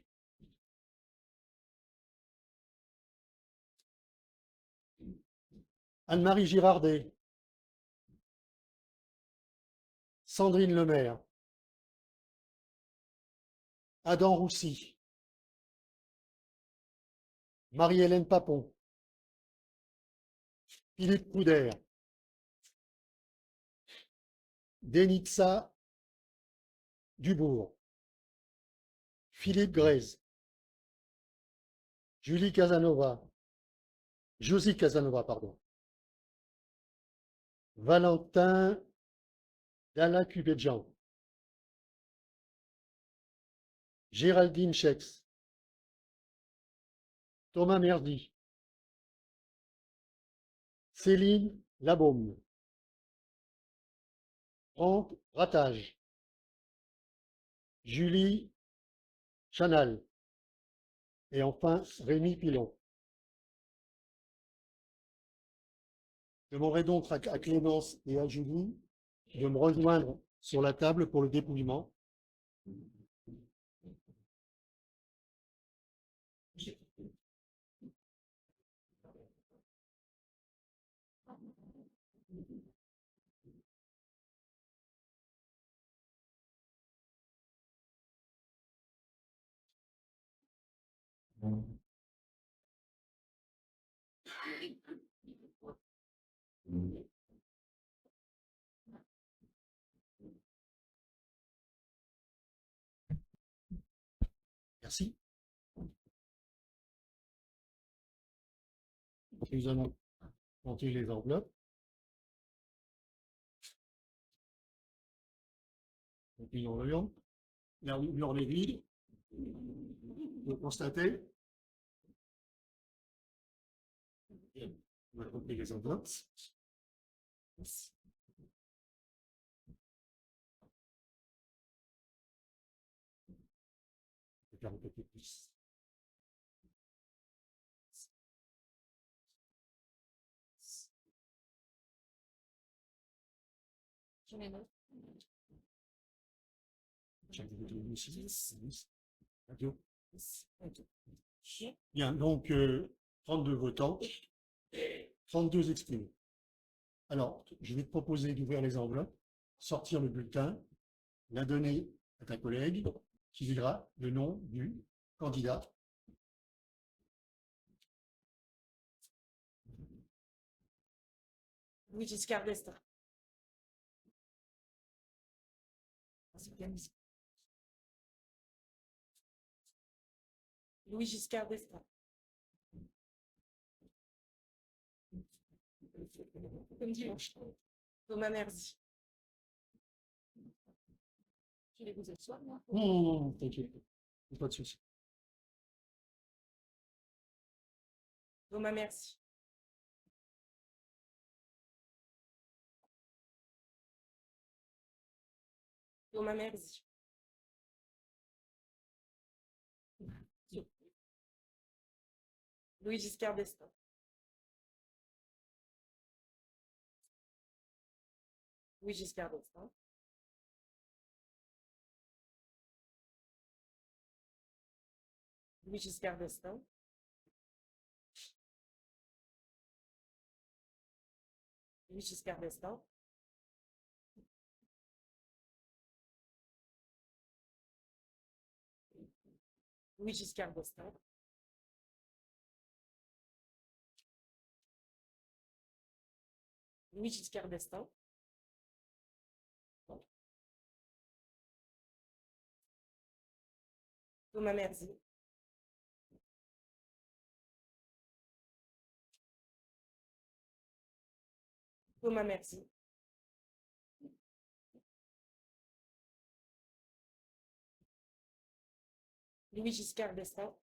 Anne-Marie Girardet, Sandrine Lemaire, Adam Roussy, Marie-Hélène Papon, Philippe Couder, Denitza Dubourg, Philippe Grèze, Josie Casanova, pardon, Valentin Dallin-Cubedjan, Géraldine Schex, Thomas Merdy, Céline Labaume, Franck Ratage, Julie Chanal et enfin Rémi Pilon. Je demanderai donc à Clémence et à Julie de me rejoindre sur la table pour le dépouillement. Merci. Nous allons monter les enveloppes. L'urne est vide. Vous constatez. On va remplir les enveloppes. Je vais faire un peu plus. Je les note. Bien, donc 32 votants, 32 exprimés. Alors, je vais te proposer d'ouvrir les enveloppes, sortir le bulletin, la donner à ta collègue qui dira le nom du candidat. Louis Giscard d'Estaing. Louis Giscard d'Estaing. Comme dimanche. Thomas Merci. Je vais vous asseoir, moi. Non, t'inquiète, pas de souci. Thomas Merci. Thomas Merci. Louis Giscard d'Estaing. Louis Giscard d'Estaing. Louis Giscard d'Estaing. Louis Giscard d'Estaing. Louis Giscard d'Estaing. Louis Giscard d'Estaing. Thomas Merci. Thomas Merci. Louis Giscard d'Estaing.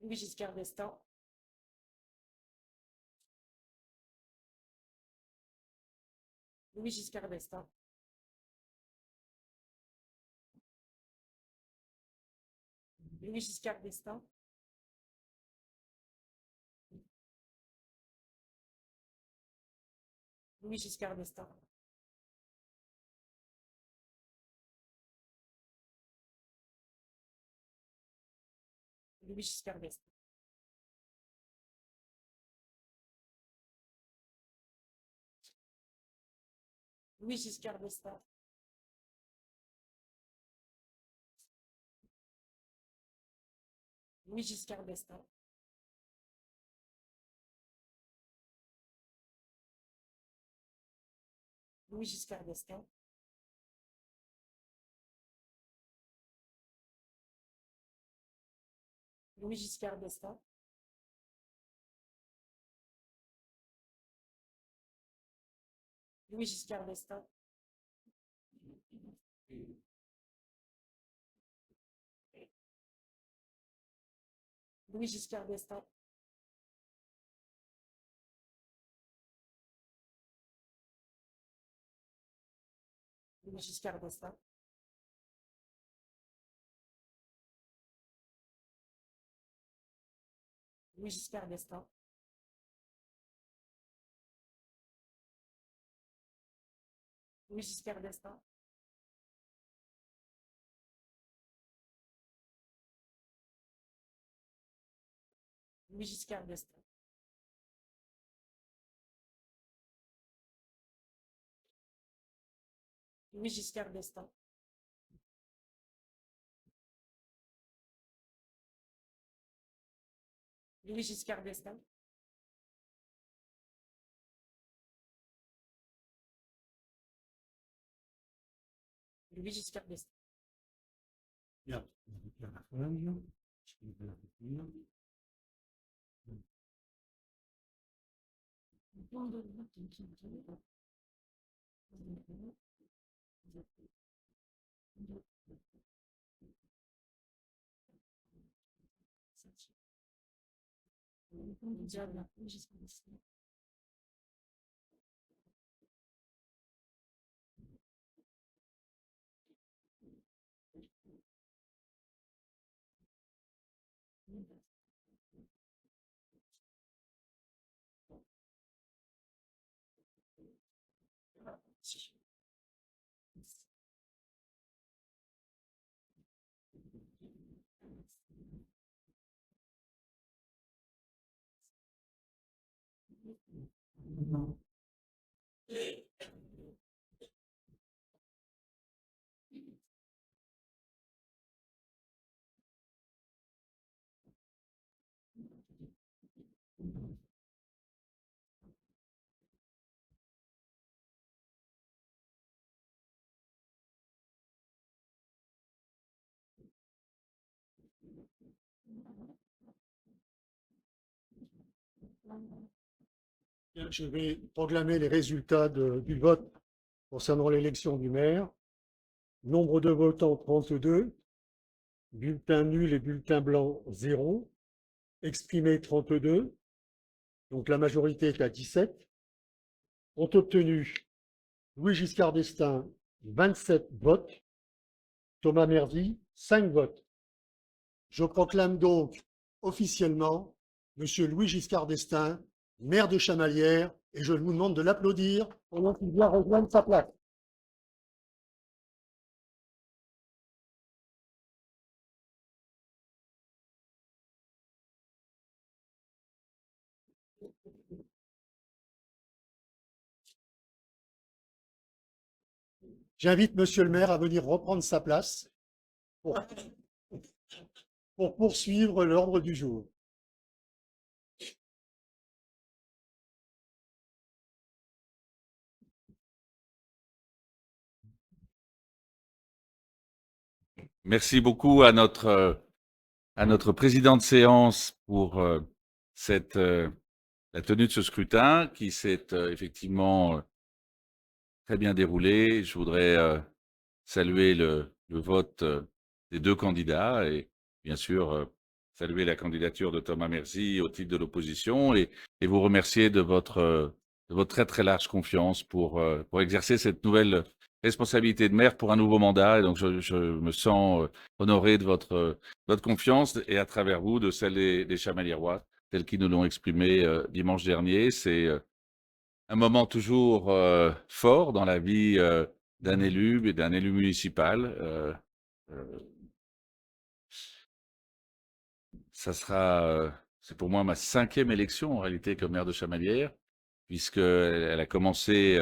Louis Giscard d'Estaing. Louis Giscard d'Estaing. Louis Giscard d'Estaing. Louis Giscard d'Estaing. Louis Giscard d'Estaing. Louis Giscard d'Estaing. Louis Giscard d'Estaing. Louis Giscard d'Estaing. Louis Giscard d'Estaing. Louis Giscard d'Estaing. Louis Giscard d'Estaing. Louis Giscard d'Estaing. Louis Giscard d'Estaing. Louis Giscard d'Estaing. Louis Giscard d'Estaing. Louis Giscard d'Estaing. Louis Giscard d'Estaing. Louis Giscard d'Estaing. Bien, on va remplir la feuille. Je vais la remplir. Diable, Louis Giscard d'Estaing. Bien, je vais proclamer les résultats du vote concernant l'élection du maire. Nombre de votants 32, bulletins nuls et bulletins blancs 0, exprimés 32, donc la majorité est à 17. Ont obtenu Louis Giscard d'Estaing 27 votes, Thomas Merdy 5 votes. Je proclame donc officiellement Monsieur Louis Giscard d'Estaing, maire de Chamalières, et je vous demande de l'applaudir pendant qu'il vient rejoindre sa place. J'invite Monsieur le maire à venir reprendre sa place pour poursuivre l'ordre du jour. Merci beaucoup à notre président de séance pour la tenue de ce scrutin qui s'est effectivement très bien déroulé. Je voudrais saluer le vote des deux candidats et bien sûr saluer la candidature de Thomas Merdy au titre de l'opposition et vous remercier de votre très très large confiance pour exercer cette nouvelle responsabilité de maire pour un nouveau mandat. Et donc je me sens honoré de votre confiance et à travers vous de celle des Chamaliérois, tels qu'ils nous l'ont exprimé dimanche dernier. C'est un moment toujours fort dans la vie d'un élu et d'un élu municipal. C'est pour moi ma 5e élection en réalité comme maire de Chamalières, puisqu'elle a commencé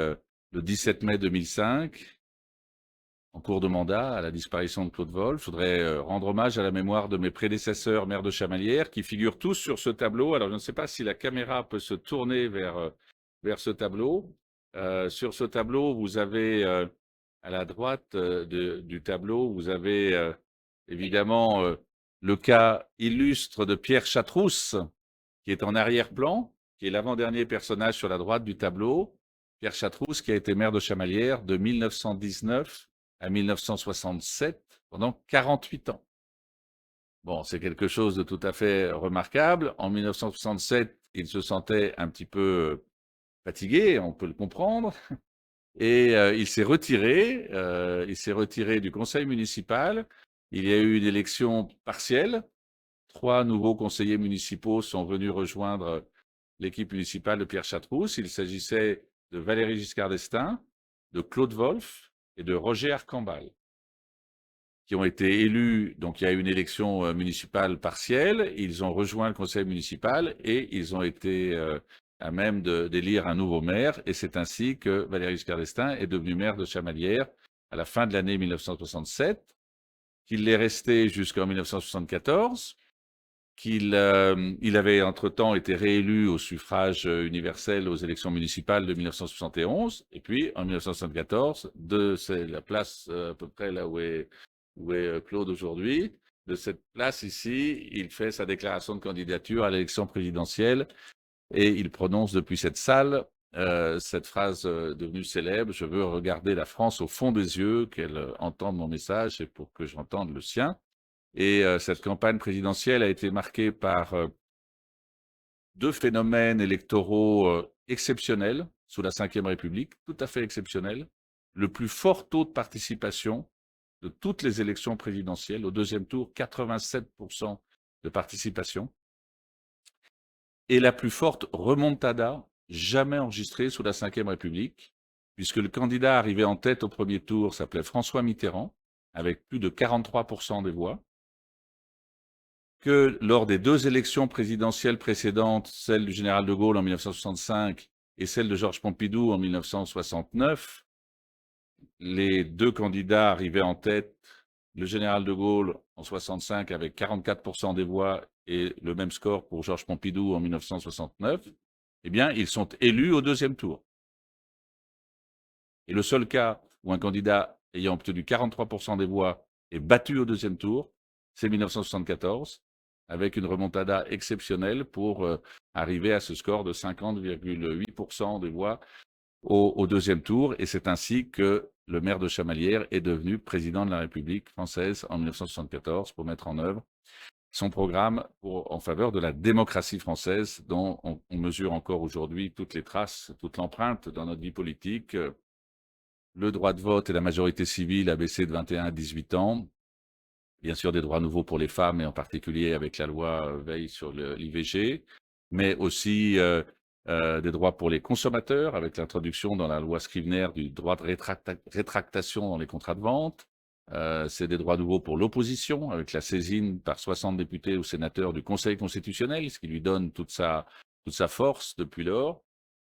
le 17 mai 2005, en cours de mandat, à la disparition de Claude Wolf. Je voudrais rendre hommage à la mémoire de mes prédécesseurs maires de Chamalières, qui figurent tous sur ce tableau. Alors je ne sais pas si la caméra peut se tourner vers ce tableau. Sur ce tableau, vous avez à la droite du tableau, vous avez évidemment le cas illustre de Pierre Chatrousse, qui est en arrière-plan, qui est l'avant-dernier personnage sur la droite du tableau. Pierre Chatrousse, qui a été maire de Chamalières de 1919 à 1967, pendant 48 ans. Bon, c'est quelque chose de tout à fait remarquable. En 1967, il se sentait un petit peu fatigué, on peut le comprendre, et il s'est retiré du conseil municipal. Il y a eu une élection partielle. 3 nouveaux conseillers municipaux sont venus rejoindre l'équipe municipale de Pierre Chatrousse. Il s'agissait de Valéry Giscard d'Estaing, de Claude Wolf et de Roger Arcambal, qui ont été élus. Donc il y a eu une élection municipale partielle. Ils ont rejoint le conseil municipal et ils ont été à même d'élire un nouveau maire. Et c'est ainsi que Valéry Giscard d'Estaing est devenu maire de Chamalières à la fin de l'année 1967, qu'il l'est resté jusqu'en 1974, qu'il avait entre-temps été réélu au suffrage universel aux élections municipales de 1971, et puis en 1974, c'est la place à peu près là où est Claude aujourd'hui, de cette place ici, il fait sa déclaration de candidature à l'élection présidentielle, et il prononce depuis cette salle cette phrase devenue célèbre: « Je veux regarder la France au fond des yeux, qu'elle entende mon message et pour que j'entende le sien ». Et cette campagne présidentielle a été marquée par deux phénomènes électoraux exceptionnels sous la Ve République, tout à fait exceptionnels. Le plus fort taux de participation de toutes les élections présidentielles. Au deuxième tour, 87% de participation. Et la plus forte remontada jamais enregistrée sous la Ve République, puisque le candidat arrivé en tête au premier tour s'appelait François Mitterrand, avec plus de 43% des voix, que lors des deux élections présidentielles précédentes, celle du général de Gaulle en 1965 et celle de Georges Pompidou en 1969, les deux candidats arrivaient en tête, le général de Gaulle en 65 avec 44% des voix et le même score pour Georges Pompidou en 1969, eh bien, ils sont élus au deuxième tour. Et le seul cas où un candidat ayant obtenu 43% des voix est battu au deuxième tour, c'est 1974, avec une remontada exceptionnelle pour arriver à ce score de 50,8% des voix au deuxième tour. Et c'est ainsi que le maire de Chamalières est devenu président de la République française en 1974 pour mettre en œuvre son programme en faveur de la démocratie française dont on mesure encore aujourd'hui toutes les traces, toute l'empreinte dans notre vie politique. Le droit de vote et la majorité civile a baissé de 21 à 18 ans. Bien sûr, des droits nouveaux pour les femmes, et en particulier avec la loi Veil sur l'IVG, mais aussi des droits pour les consommateurs, avec l'introduction dans la loi Scrivener du droit de rétractation dans les contrats de vente. C'est des droits nouveaux pour l'opposition, avec la saisine par 60 députés ou sénateurs du Conseil constitutionnel, ce qui lui donne toute sa force depuis lors.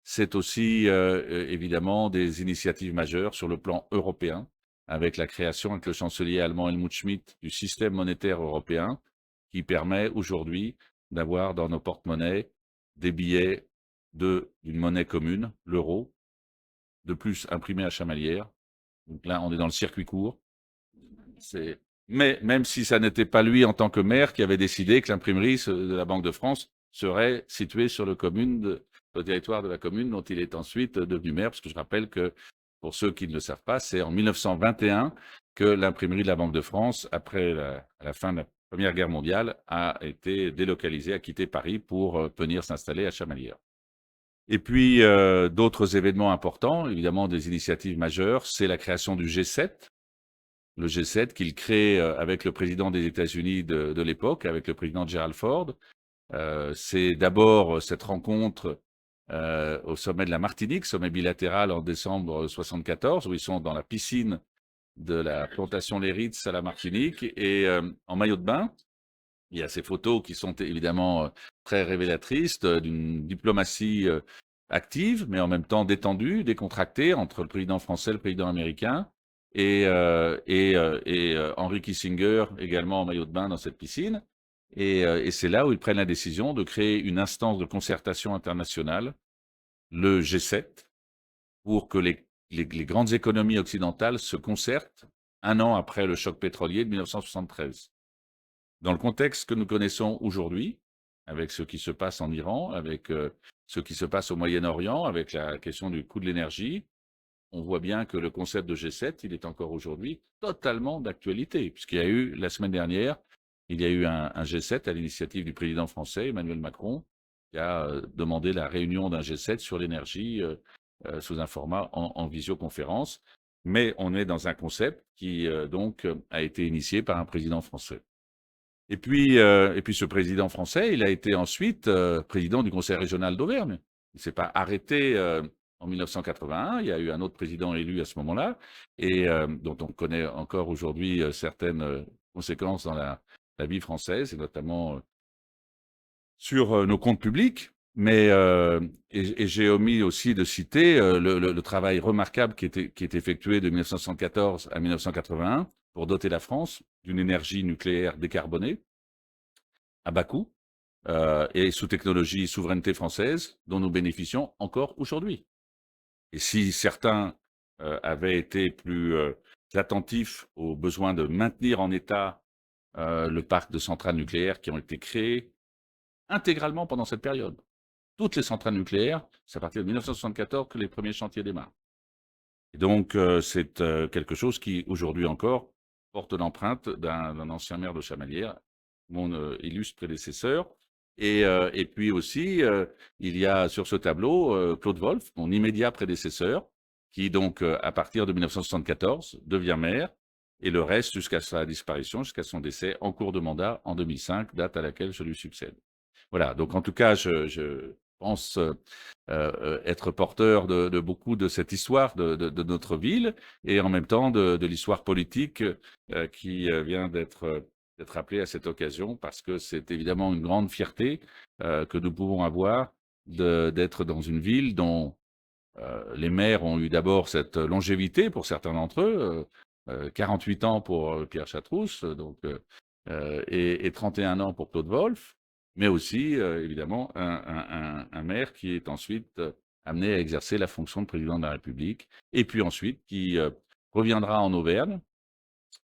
C'est aussi évidemment des initiatives majeures sur le plan européen, avec la création avec le chancelier allemand Helmut Schmidt du système monétaire européen, qui permet aujourd'hui d'avoir dans nos porte-monnaies des billets d'une monnaie commune, l'euro, de plus imprimés à Chamalières. Donc là, on est dans le circuit court. Mais même si ça n'était pas lui en tant que maire qui avait décidé que l'imprimerie de la Banque de France serait située sur le territoire de la commune dont il est ensuite devenu maire, parce que je rappelle que, pour ceux qui ne le savent pas, c'est en 1921 que l'imprimerie de la Banque de France, après la fin de la Première Guerre mondiale, a été délocalisée, a quitté Paris pour venir s'installer à Chamalières. Et puis, d'autres événements importants, évidemment des initiatives majeures, c'est la création du G7. Le G7 qu'il crée avec le président des États-Unis de l'époque, avec le président Gerald Ford. C'est d'abord cette rencontre au sommet de la Martinique, sommet bilatéral en décembre 1974, où ils sont dans la piscine de la plantation Les Ritz à la Martinique et en maillot de bain. Il y a ces photos qui sont évidemment très révélatrices d'une diplomatie active, mais en même temps détendue, décontractée entre le président français et le président américain. Et Henry Kissinger également en maillot de bain dans cette piscine. Et c'est là où ils prennent la décision de créer une instance de concertation internationale, le G7, pour que les grandes économies occidentales se concertent un an après le choc pétrolier de 1973. Dans le contexte que nous connaissons aujourd'hui, avec ce qui se passe en Iran, avec ce qui se passe au Moyen-Orient, avec la question du coût de l'énergie, on voit bien que le concept de G7, il est encore aujourd'hui totalement d'actualité, puisqu'il y a eu, la semaine dernière, il y a eu un G7 à l'initiative du président français, Emmanuel Macron, qui a demandé la réunion d'un G7 sur l'énergie sous un format en visioconférence. Mais on est dans un concept qui, donc, a été initié par un président français. Et puis ce président français, il a été ensuite président du Conseil régional d'Auvergne. Il ne s'est pas arrêté en 1981, il y a eu un autre président élu à ce moment-là, et dont on connaît encore aujourd'hui certaines conséquences dans la vie française, et notamment sur nos comptes publics. Mais et j'ai omis aussi de citer le travail remarquable qui est effectué de 1974 à 1981 pour doter la France d'une énergie nucléaire décarbonée à bas coût et sous technologie souveraineté française dont nous bénéficions encore aujourd'hui. Et si certains avaient été plus attentifs aux besoins de maintenir en état le parc de centrales nucléaires qui ont été créées intégralement pendant cette période. Toutes les centrales nucléaires, c'est à partir de 1974 que les premiers chantiers démarrent. Et donc, c'est quelque chose qui, aujourd'hui encore, porte l'empreinte d'un ancien maire de Chamalières, mon illustre prédécesseur. Et puis aussi, il y a sur ce tableau Claude Wolff, mon immédiat prédécesseur, qui donc, à partir de 1974, devient maire, et le reste jusqu'à sa disparition, jusqu'à son décès en cours de mandat en 2005, date à laquelle je lui succède. Voilà, donc en tout cas, je pense être porteur de beaucoup de cette histoire de notre ville, et en même temps de l'histoire politique qui vient d'être rappelée à cette occasion, parce que c'est évidemment une grande fierté que nous pouvons avoir d'être dans une ville dont les maires ont eu d'abord cette longévité pour certains d'entre eux, 48 ans pour Pierre Chatrousse, et 31 ans pour Claude Wolff, mais aussi évidemment un maire qui est ensuite amené à exercer la fonction de président de la République, et puis ensuite qui reviendra en Auvergne,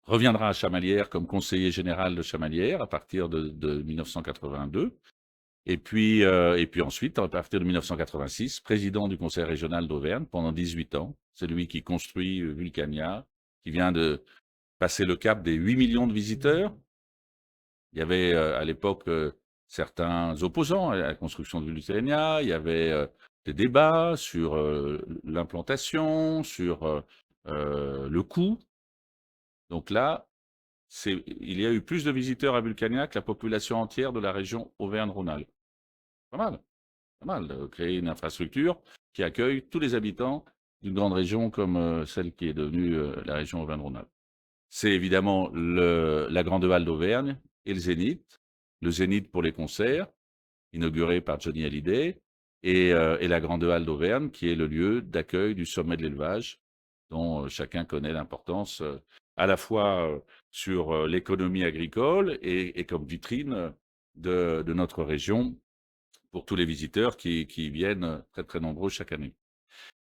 reviendra à Chamalières comme conseiller général de Chamalières à partir de 1982. Et puis ensuite, à partir de 1986, président du conseil régional d'Auvergne pendant 18 ans. C'est lui qui construit Vulcania, qui vient de passer le cap des 8 millions de visiteurs. Il y avait à l'époque certains opposants à la construction de Vulcania. Il y avait des débats sur l'implantation, sur le coût. Donc là, il y a eu plus de visiteurs à Vulcania que la population entière de la région Auvergne-Rhône-Alpes. Pas mal. Pas mal de créer une infrastructure qui accueille tous les habitants d'une grande région comme celle qui est devenue la région Auvergne-Rhône-Alpes. C'est évidemment la Grande Halle d'Auvergne et le Zénith. Le Zénith pour les concerts, inauguré par Johnny Hallyday, et la Grande Halle d'Auvergne, qui est le lieu d'accueil du sommet de l'élevage, dont chacun connaît l'importance à la fois sur l'économie agricole et comme vitrine de notre région pour tous les visiteurs qui viennent très très nombreux chaque année.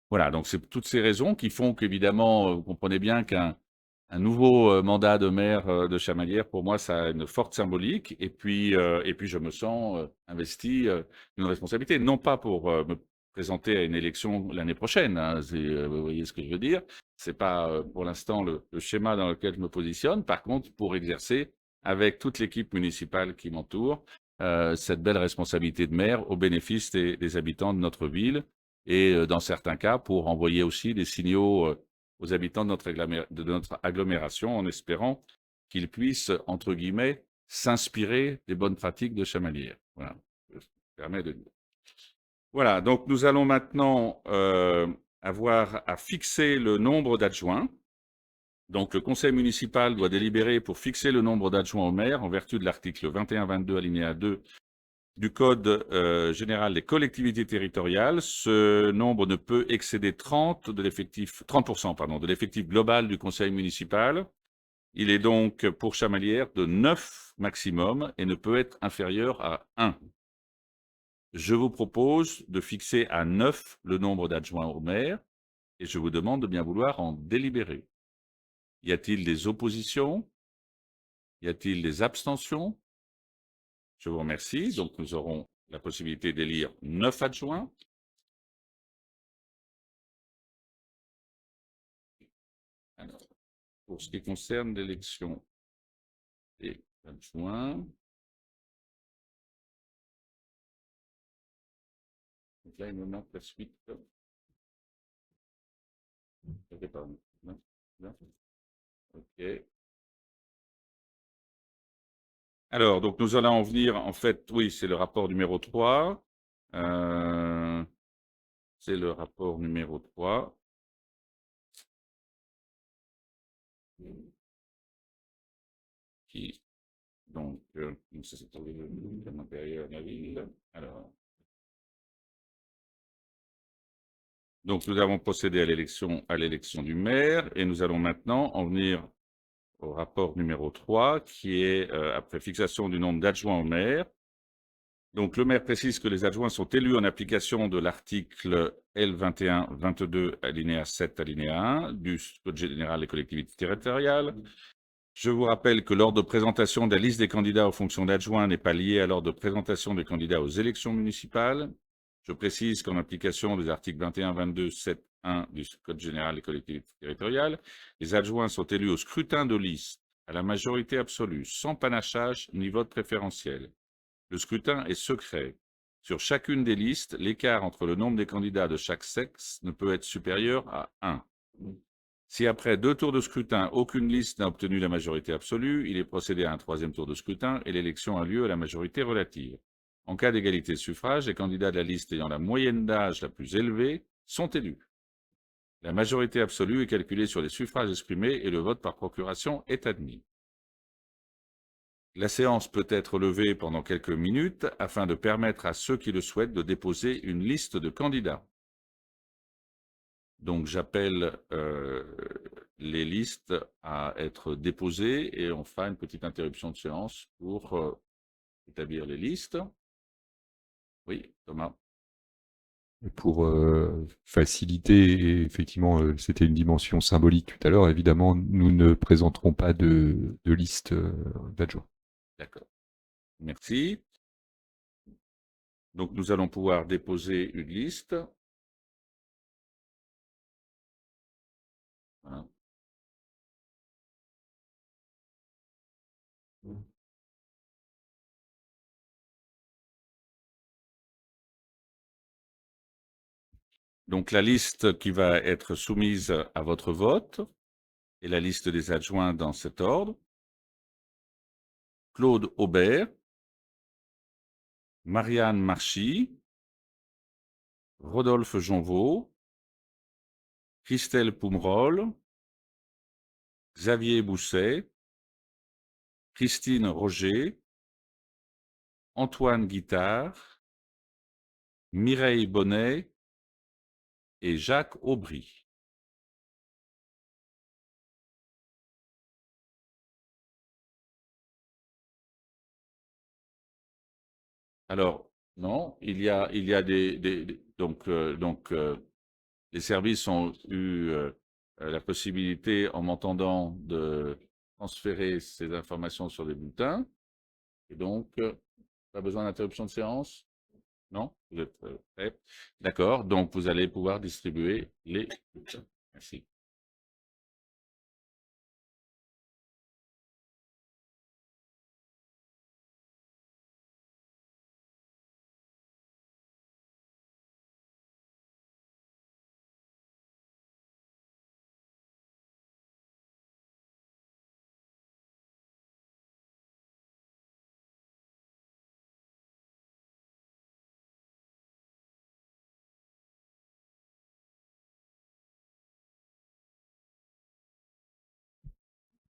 Voilà, donc c'est toutes ces raisons qui font qu'évidemment, vous comprenez bien qu'un nouveau mandat de maire de Chamalières, pour moi, ça a une forte symbolique. Et puis je me sens investi d'une responsabilité, non pas pour me présenter à une élection l'année prochaine, hein, vous voyez ce que je veux dire. C'est pas pour l'instant le schéma dans lequel je me positionne. Par contre, pour exercer avec toute l'équipe municipale qui m'entoure cette belle responsabilité de maire au bénéfice des habitants de notre ville, et dans certains cas pour envoyer aussi des signaux aux habitants de notre agglomération, en espérant qu'ils puissent, entre guillemets, s'inspirer des bonnes pratiques de Chamalières. Voilà, je me permets de dire. Voilà, donc nous allons maintenant avoir à fixer le nombre d'adjoints. Donc le conseil municipal doit délibérer pour fixer le nombre d'adjoints au maire en vertu de l'article 21-22 alinéa 2 du Code général des collectivités territoriales. Ce nombre ne peut excéder 30% de l'effectif global du conseil municipal. Il est donc pour Chamalières de 9 maximum et ne peut être inférieur à 1. Je vous propose de fixer à 9 le nombre d'adjoints au maire et je vous demande de bien vouloir en délibérer. Y a-t-il des oppositions? Y a-t-il des abstentions? Je vous remercie. Donc, nous aurons la possibilité d'élire 9 adjoints. Alors, pour ce qui concerne l'élection des adjoints, donc là, il me manque la suite. OK. Alors, donc nous allons en venir, en fait, oui, c'est le rapport numéro 3. C'est le rapport numéro 3. Qui, donc, ça c'est pour l'intérieur de la ville. Alors, donc nous avons procédé à l'élection du maire et nous allons maintenant en venir au rapport numéro 3 qui est après fixation du nombre d'adjoints au maire. Donc le maire précise que les adjoints sont élus en application de l'article L21-22 alinéa 7 alinéa 1 du Code général des collectivités territoriales. Je vous rappelle que l'ordre de présentation de la liste des candidats aux fonctions d'adjoint n'est pas lié à l'ordre de présentation des candidats aux élections municipales. Je précise qu'en application des articles 21, 22, 7, 1 du Code général des collectivités territoriales, les adjoints sont élus au scrutin de liste, à la majorité absolue, sans panachage ni vote préférentiel. Le scrutin est secret. Sur chacune des listes, l'écart entre le nombre des candidats de chaque sexe ne peut être supérieur à 1. Si après 2 tours de scrutin, aucune liste n'a obtenu la majorité absolue, il est procédé à un 3e tour de scrutin et l'élection a lieu à la majorité relative. En cas d'égalité de suffrage, les candidats de la liste ayant la moyenne d'âge la plus élevée sont élus. La majorité absolue est calculée sur les suffrages exprimés et le vote par procuration est admis. La séance peut être levée pendant quelques minutes afin de permettre à ceux qui le souhaitent de déposer une liste de candidats. Donc j'appelle les listes à être déposées et on fera une petite interruption de séance pour établir les listes. Oui, Thomas. Pour faciliter, et effectivement, c'était une dimension symbolique tout à l'heure, évidemment, nous ne présenterons pas de liste d'adjoints. D'accord. Merci. Donc nous allons pouvoir déposer une liste. Voilà. Donc la liste qui va être soumise à votre vote est la liste des adjoints dans cet ordre. Claude Aubert, Marianne Marchy, Rodolphe Jonvaux, Christelle Poumrol, Xavier Bousset, Christine Roger, Antoine Guittard, Mireille Bonnet et Jacques Aubry. Alors, non, il y a les services ont eu la possibilité, en m'entendant, de transférer ces informations sur des bulletins. Et donc, pas besoin d'interruption de séance? Non? Vous êtes prêts? D'accord, donc vous allez pouvoir distribuer les bulletins. Merci.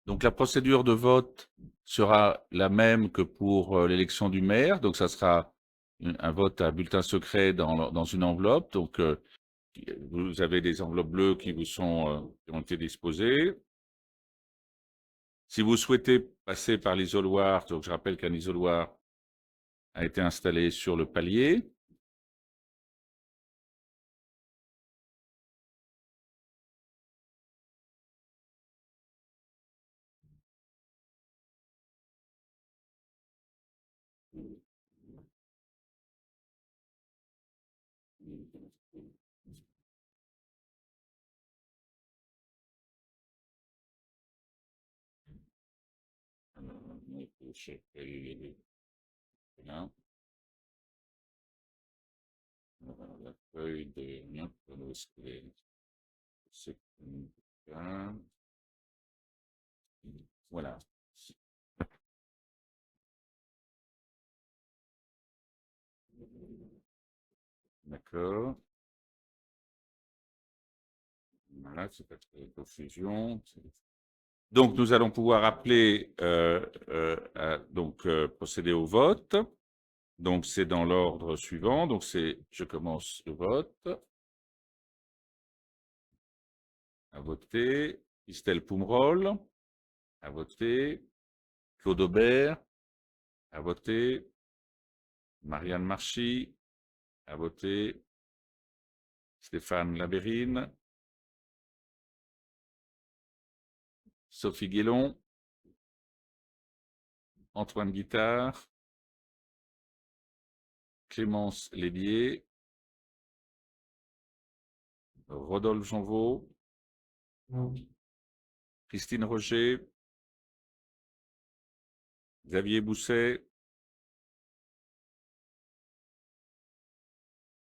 Donc la procédure de vote sera la même que pour l'élection du maire. Donc ça sera un vote à bulletin secret dans une enveloppe. Donc vous avez des enveloppes bleues qui vous sont qui ont été disposées. Si vous souhaitez passer par l'isoloir, donc je rappelle qu'un isoloir a été installé sur le palier. Voilà. La feuille de voilà. D'accord. Voilà, c'est pas de confusion. Donc, nous allons pouvoir appeler, procéder au vote. Donc, c'est dans l'ordre suivant. Donc, je commence le vote. À voter. Christelle Poumrol. À voter. Claude Aubert. À voter. Marianne Marchy. À voter. Stéphane Labérine. Sophie Guélon. Antoine Guittard. Clémence Lédier. Rodolphe Jonvaux. Christine Roger. Xavier Bousset.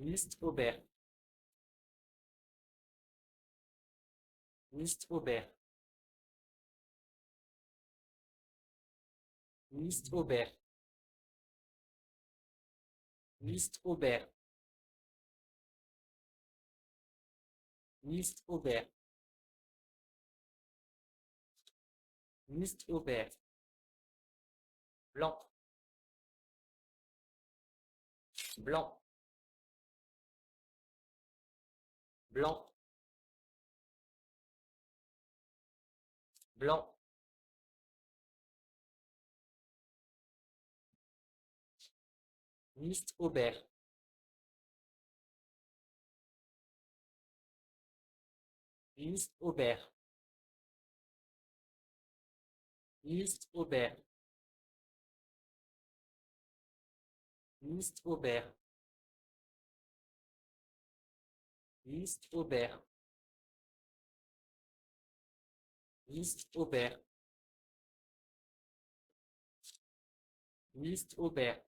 Ministre Aubert. Ministre Aubert. Ministre Aubert. Ministre Aubert. Ministre Aubert. Ministre Aubert. Blanc. Blanc. Blanc. Blanc. Ministre Aubert. Ministre Aubert. Ministre Aubert. Ministre Aubert. Ministre Aubert. Ministre Aubert. Ministre Aubert.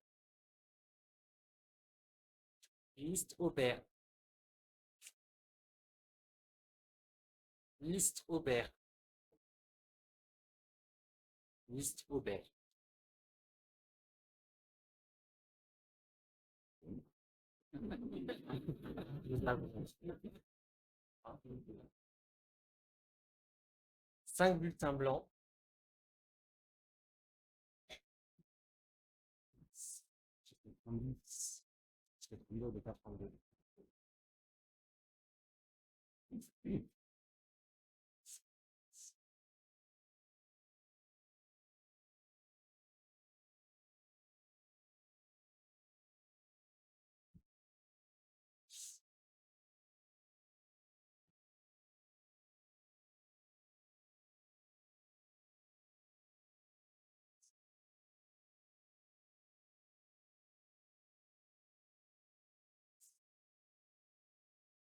Ministre Aubert. Ministre Aubert. Ministre Aubert. Cinq bulletins blancs.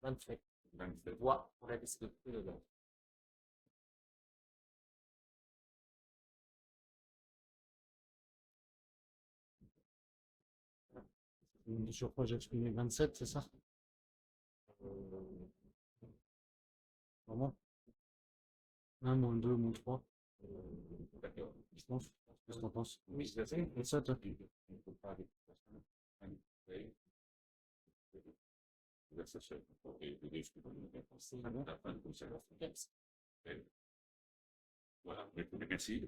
Vingt-sept voix pour la liste de blanc. Sur quoi j'ai exprimé 27, c'est ça? Vraiment? 1, moins 2, moins 3. D'accord. Je pense. Qu'est-ce que t'en penses? Oui, c'est ça. 27, hein. Voilà, merci.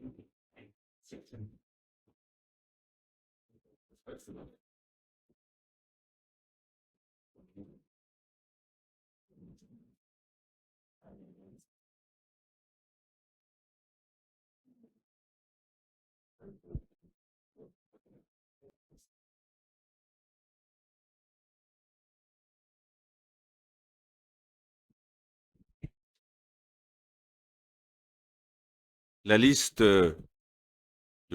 La liste de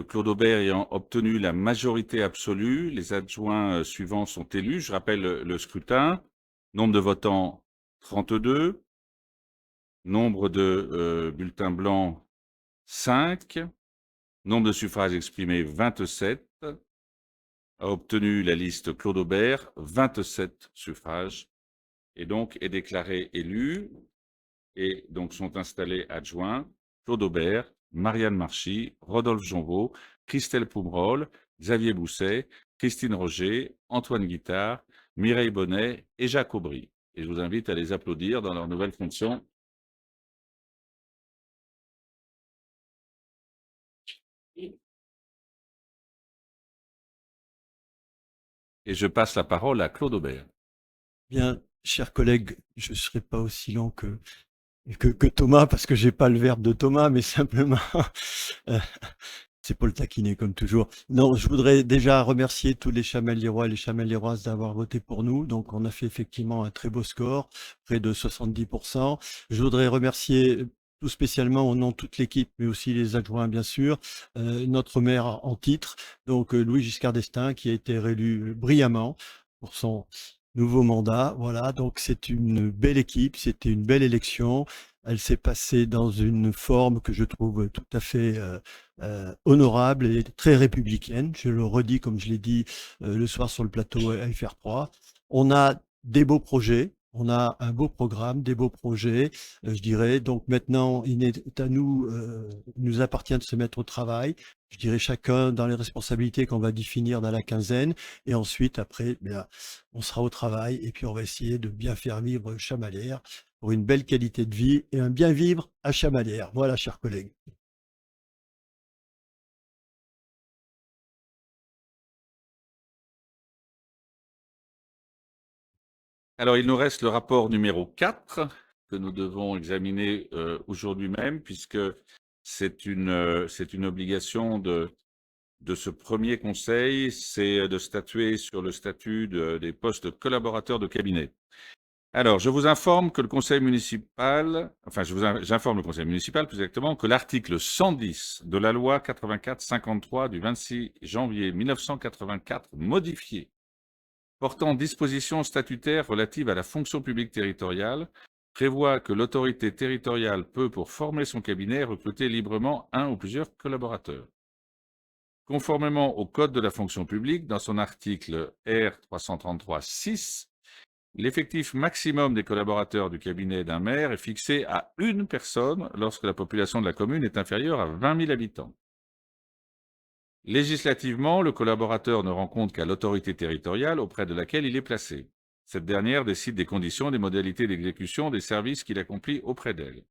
Claude Aubert ayant obtenu la majorité absolue, les adjoints suivants sont élus. Je rappelle le scrutin. Nombre de votants, 32. Nombre de bulletins blancs, 5. Nombre de suffrages exprimés, 27. A obtenu la liste Claude Aubert, 27 suffrages, et donc est déclaré élu. Et donc sont installés adjoints Claude Aubert, Marianne Marchy, Rodolphe Jonvaux, Christelle Poumrol, Xavier Bousset, Christine Roger, Antoine Guittard, Mireille Bonnet et Jacques Aubry. Et je vous invite à les applaudir dans leur nouvelle fonction. Et je passe la parole à Claude Aubert. Bien, chers collègues, je ne serai pas aussi lent que Thomas, parce que j'ai pas le verbe de Thomas, mais simplement, c'est pour le taquiner comme toujours. Non, je voudrais déjà remercier tous les Chamaliérois et les Chamaliéroises d'avoir voté pour nous. Donc, on a fait effectivement un très beau score, près de 70%. Je voudrais remercier tout spécialement au nom de toute l'équipe, mais aussi les adjoints, bien sûr, notre maire en titre, donc Louis Giscard d'Estaing, qui a été réélu brillamment pour son nouveau mandat. Voilà, donc c'est une belle équipe, c'était une belle élection. Elle s'est passée dans une forme que je trouve tout à fait honorable et très républicaine. Je le redis, comme je l'ai dit le soir sur le plateau à FR3. On a des beaux projets, on a un beau programme, des beaux projets, je dirais. Donc maintenant, il est à nous, il nous appartient de se mettre au travail. Je dirais chacun dans les responsabilités qu'on va définir dans la quinzaine. Et ensuite, après, bien, on sera au travail et puis on va essayer de bien faire vivre Chamalières pour une belle qualité de vie et un bien vivre à Chamalières. Voilà, chers collègues. Alors, il nous reste le rapport numéro 4 que nous devons examiner aujourd'hui même, puisque c'est une obligation de ce premier conseil, c'est de statuer sur le statut des postes de collaborateurs de cabinet. Alors, je vous informe que le conseil municipal, enfin, j'informe le conseil municipal plus exactement que l'article 110 de la loi 84-53 du 26 janvier 1984 modifié, portant dispositions statutaires relatives à la fonction publique territoriale, prévoit que l'autorité territoriale peut, pour former son cabinet, recruter librement un ou plusieurs collaborateurs. Conformément au Code de la fonction publique, dans son article R 333-6, l'effectif maximum des collaborateurs du cabinet d'un maire est fixé à une personne lorsque la population de la commune est inférieure à 20 000 habitants. Législativement, le collaborateur ne rend compte qu'à l'autorité territoriale auprès de laquelle il est placé. Cette dernière décide des conditions et des modalités d'exécution des services qu'il accomplit auprès d'elle.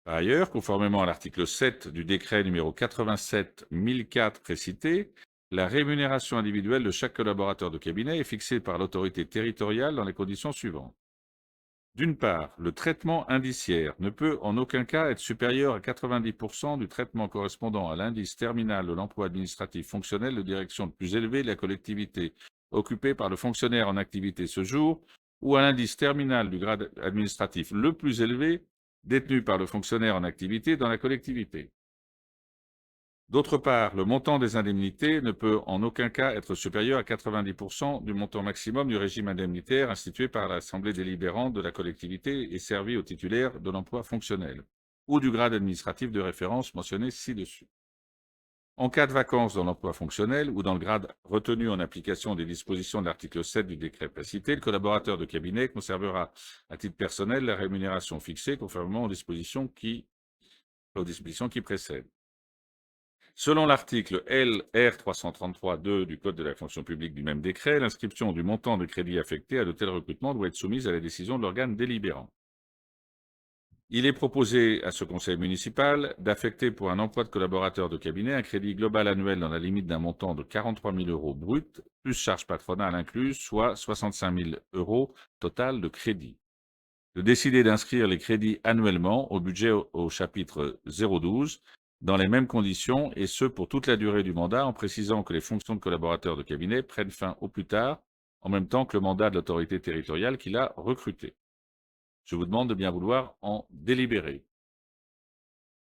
Par ailleurs, conformément à l'article 7 du décret numéro 87-1004 précité, la rémunération individuelle de chaque collaborateur de cabinet est fixée par l'autorité territoriale dans les conditions suivantes. D'une part, le traitement indiciaire ne peut en aucun cas être supérieur à 90% du traitement correspondant à l'indice terminal de l'emploi administratif fonctionnel de direction le plus élevé de la collectivité occupée par le fonctionnaire en activité ce jour, ou à l'indice terminal du grade administratif le plus élevé détenu par le fonctionnaire en activité dans la collectivité. D'autre part, le montant des indemnités ne peut en aucun cas être supérieur à 90% du montant maximum du régime indemnitaire institué par l'Assemblée délibérante de la collectivité et servi aux titulaires de l'emploi fonctionnel, ou du grade administratif de référence mentionné ci-dessus. En cas de vacances dans l'emploi fonctionnel ou dans le grade retenu en application des dispositions de l'article 7 du décret précité, le collaborateur de cabinet conservera à titre personnel la rémunération fixée conformément aux dispositions qui précèdent. Selon l'article LR 333-2 du Code de la fonction publique du même décret, l'inscription du montant de crédit affecté à de tels recrutements doit être soumise à la décision de l'organe délibérant. Il est proposé à ce conseil municipal d'affecter pour un emploi de collaborateur de cabinet un crédit global annuel dans la limite d'un montant de 43 000 € brut, plus charges patronales incluses, soit 65 000 € total de crédit. De décider d'inscrire les crédits annuellement au budget au chapitre 012, dans les mêmes conditions, et ce pour toute la durée du mandat, en précisant que les fonctions de collaborateur de cabinet prennent fin au plus tard, en même temps que le mandat de l'autorité territoriale qui l'a recruté. Je vous demande de bien vouloir en délibérer.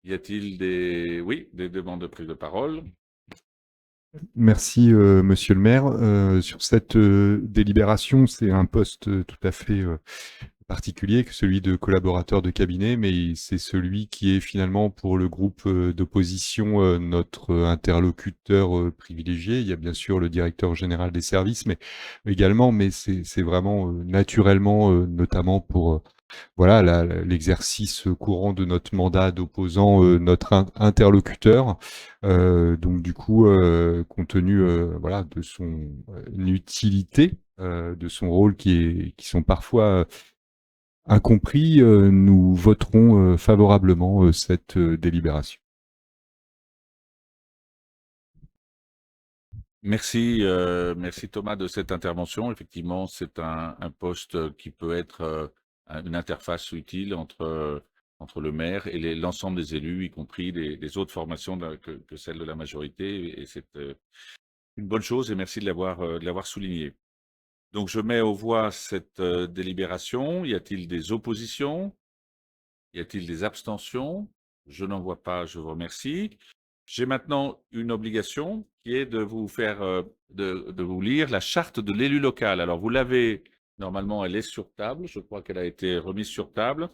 Y a-t-il des demandes de prise de parole? Merci, monsieur le maire. Sur cette délibération, c'est un poste tout à fait particulier que celui de collaborateur de cabinet, mais c'est celui qui est finalement pour le groupe d'opposition notre interlocuteur privilégié. Il y a bien sûr le directeur général des services, mais également, mais c'est vraiment naturellement, notamment pour voilà l'exercice courant de notre mandat d'opposant, notre interlocuteur. Donc du coup, compte tenu voilà de son utilité, de son rôle qui sont parfois incompris, nous voterons favorablement cette délibération. Merci, merci Thomas de cette intervention. Effectivement, c'est un poste qui peut être une interface utile entre le maire et l'ensemble des élus, y compris des autres formations que celle de la majorité. Et c'est une bonne chose et merci de l'avoir souligné. Donc, je mets aux voix cette délibération. Y a-t-il des oppositions? Y a-t-il des abstentions? Je n'en vois pas, je vous remercie. J'ai maintenant une obligation qui est de vous faire, de vous lire la charte de l'élu local. Alors, vous l'avez, normalement, elle est sur table. Je crois qu'elle a été remise sur table.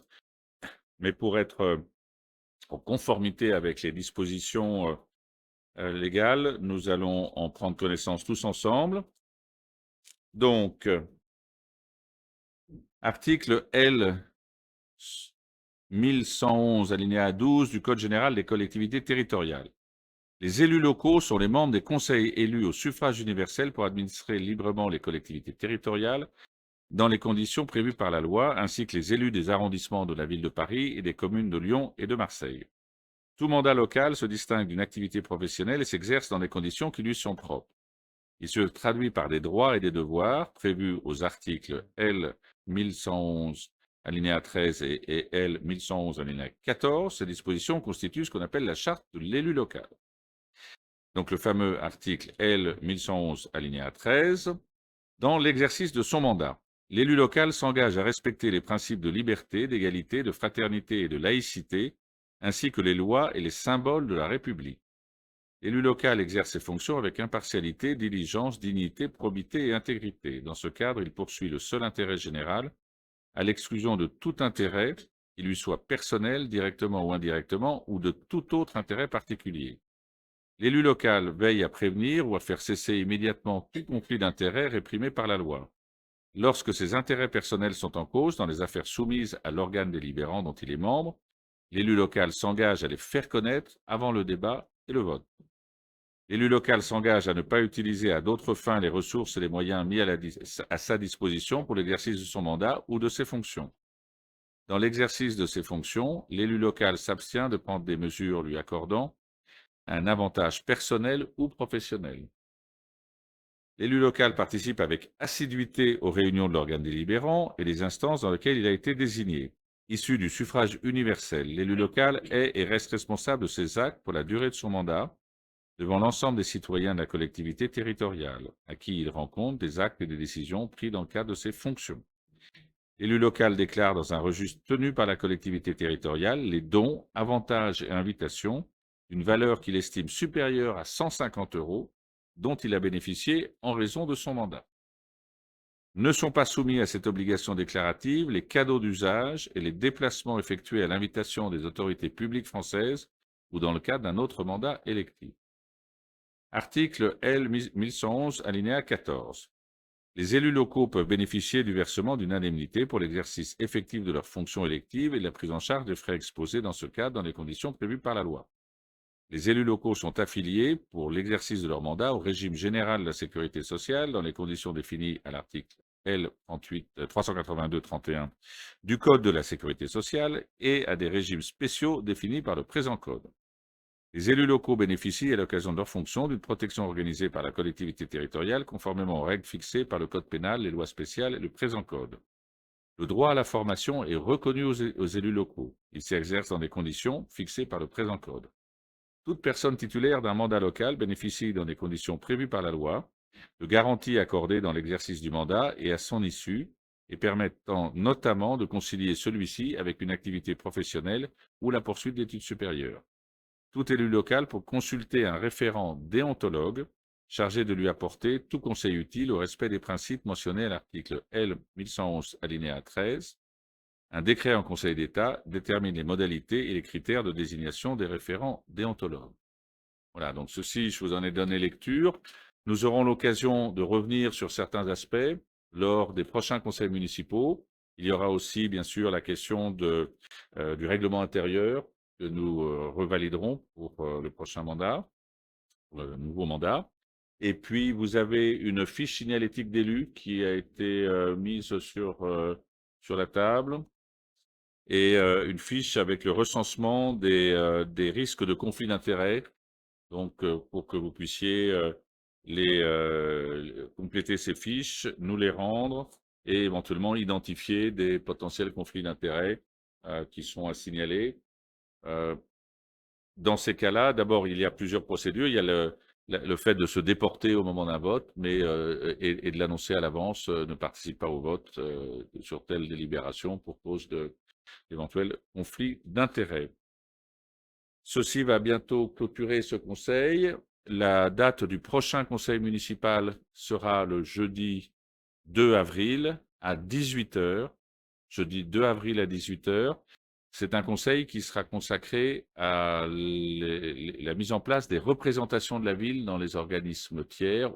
Mais pour être en conformité avec les dispositions légales, nous allons en prendre connaissance tous ensemble. Donc, Article L 1111, alinéa 12 du Code général des collectivités territoriales. Les élus locaux sont les membres des conseils élus au suffrage universel pour administrer librement les collectivités territoriales dans les conditions prévues par la loi, ainsi que les élus des arrondissements de la ville de Paris et des communes de Lyon et de Marseille. Tout mandat local se distingue d'une activité professionnelle et s'exerce dans des conditions qui lui sont propres. Il se traduit par des droits et des devoirs prévus aux articles L 1111 alinéa 13 et L 1111 alinéa 14. Ces dispositions constituent ce qu'on appelle la charte de l'élu local. Donc le fameux article L 1111 alinéa 13. Dans l'exercice de son mandat, l'élu local s'engage à respecter les principes de liberté, d'égalité, de fraternité et de laïcité, ainsi que les lois et les symboles de la République. L'élu local exerce ses fonctions avec impartialité, diligence, dignité, probité et intégrité. Dans ce cadre, il poursuit le seul intérêt général, à l'exclusion de tout intérêt, qu'il lui soit personnel, directement ou indirectement, ou de tout autre intérêt particulier. L'élu local veille à prévenir ou à faire cesser immédiatement tout conflit d'intérêts réprimé par la loi. Lorsque ses intérêts personnels sont en cause dans les affaires soumises à l'organe délibérant dont il est membre, l'élu local s'engage à les faire connaître avant le débat et le vote. L'élu local s'engage à ne pas utiliser à d'autres fins les ressources et les moyens mis à sa disposition pour l'exercice de son mandat ou de ses fonctions. Dans l'exercice de ses fonctions, l'élu local s'abstient de prendre des mesures lui accordant un avantage personnel ou professionnel. L'élu local participe avec assiduité aux réunions de l'organe délibérant et des instances dans lesquelles il a été désigné. Issu du suffrage universel, l'élu local est et reste responsable de ses actes pour la durée de son mandat devant l'ensemble des citoyens de la collectivité territoriale, à qui il rend compte des actes et des décisions pris dans le cadre de ses fonctions. L'élu local déclare dans un registre tenu par la collectivité territoriale les dons, avantages et invitations d'une valeur qu'il estime supérieure à 150 € dont il a bénéficié en raison de son mandat. Ne sont pas soumis à cette obligation déclarative les cadeaux d'usage et les déplacements effectués à l'invitation des autorités publiques françaises ou dans le cadre d'un autre mandat électif. Article L 1111 alinéa 14. Les élus locaux peuvent bénéficier du versement d'une indemnité pour l'exercice effectif de leurs fonctions électives et de la prise en charge des frais exposés dans ce cadre dans les conditions prévues par la loi. Les élus locaux sont affiliés pour l'exercice de leur mandat au régime général de la sécurité sociale dans les conditions définies à l'article L 382-31 du Code de la sécurité sociale et à des régimes spéciaux définis par le présent Code. Les élus locaux bénéficient à l'occasion de leurs fonctions d'une protection organisée par la collectivité territoriale conformément aux règles fixées par le Code pénal, les lois spéciales et le présent Code. Le droit à la formation est reconnu aux élus locaux. Il s'exerce dans des conditions fixées par le présent Code. Toute personne titulaire d'un mandat local bénéficie, dans des conditions prévues par la loi, de garanties accordées dans l'exercice du mandat et à son issue, et permettant notamment de concilier celui-ci avec une activité professionnelle ou la poursuite d'études supérieures. Tout élu local peut consulter un référent déontologue chargé de lui apporter tout conseil utile au respect des principes mentionnés à l'article L 1111 alinéa 13. Un décret en Conseil d'État détermine les modalités et les critères de désignation des référents déontologues. Voilà, donc ceci, je vous en ai donné lecture. Nous aurons l'occasion de revenir sur certains aspects lors des prochains conseils municipaux. Il y aura aussi, bien sûr, la question du règlement intérieur que nous revaliderons pour le prochain mandat, pour le nouveau mandat. Et puis, vous avez une fiche signalétique d'élus qui a été mise sur la table et une fiche avec le recensement des risques de conflit d'intérêts, donc pour que vous puissiez compléter ces fiches, nous les rendre et éventuellement identifier des potentiels conflits d'intérêts qui sont à signaler. Dans ces cas-là, d'abord, il y a plusieurs procédures. Il y a le fait de se déporter au moment d'un vote, mais et de l'annoncer à l'avance, ne participe pas au vote sur telle délibération pour cause d'éventuels conflits d'intérêts. Ceci va bientôt clôturer ce conseil. La date du prochain conseil municipal sera le jeudi 2 avril à 18 h. Jeudi 2 avril à 18 h. C'est un conseil qui sera consacré à la mise en place des représentations de la ville dans les organismes tiers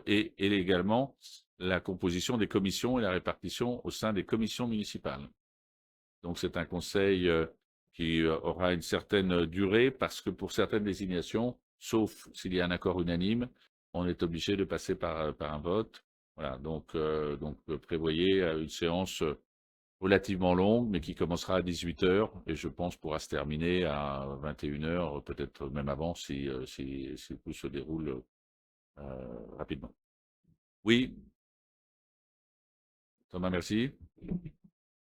et également la composition des commissions et la répartition au sein des commissions municipales. Donc c'est un conseil qui aura une certaine durée parce que pour certaines désignations, sauf s'il y a un accord unanime, on est obligé de passer par un vote. Voilà, donc prévoyez une séance relativement longue, mais qui commencera à 18 h et je pense pourra se terminer à 21 h, peut-être même avant si tout se déroule rapidement. Oui, Thomas, merci.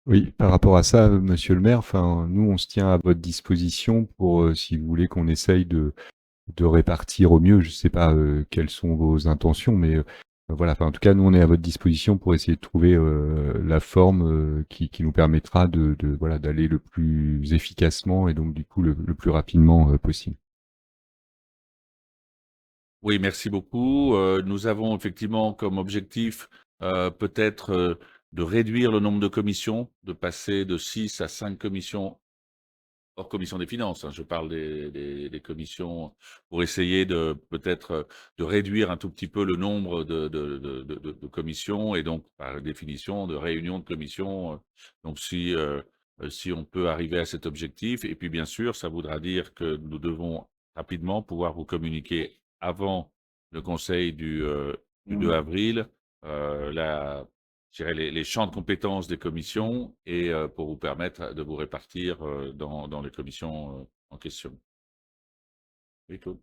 Oui, par rapport à ça, monsieur le maire, enfin, nous, on se tient à votre disposition pour, si vous voulez qu'on essaye de répartir au mieux. Je ne sais pas quelles sont vos intentions, mais voilà. Enfin, en tout cas, nous, on est à votre disposition pour essayer de trouver la forme qui nous permettra voilà, d'aller le plus efficacement et donc du coup le plus rapidement possible. Oui, merci beaucoup. Nous avons effectivement comme objectif peut-être de réduire le nombre de commissions, de passer de 6 à 5 commissions, hors commission des finances, hein, je parle des commissions, pour essayer de peut-être de réduire un tout petit peu le nombre de commissions et donc par définition de réunions de commissions. Donc si on peut arriver à cet objectif, et puis bien sûr, ça voudra dire que nous devons rapidement pouvoir vous communiquer avant le conseil du 2 avril je dirais les champs de compétences des commissions et pour vous permettre de vous répartir dans les commissions en question. Oui, Claude.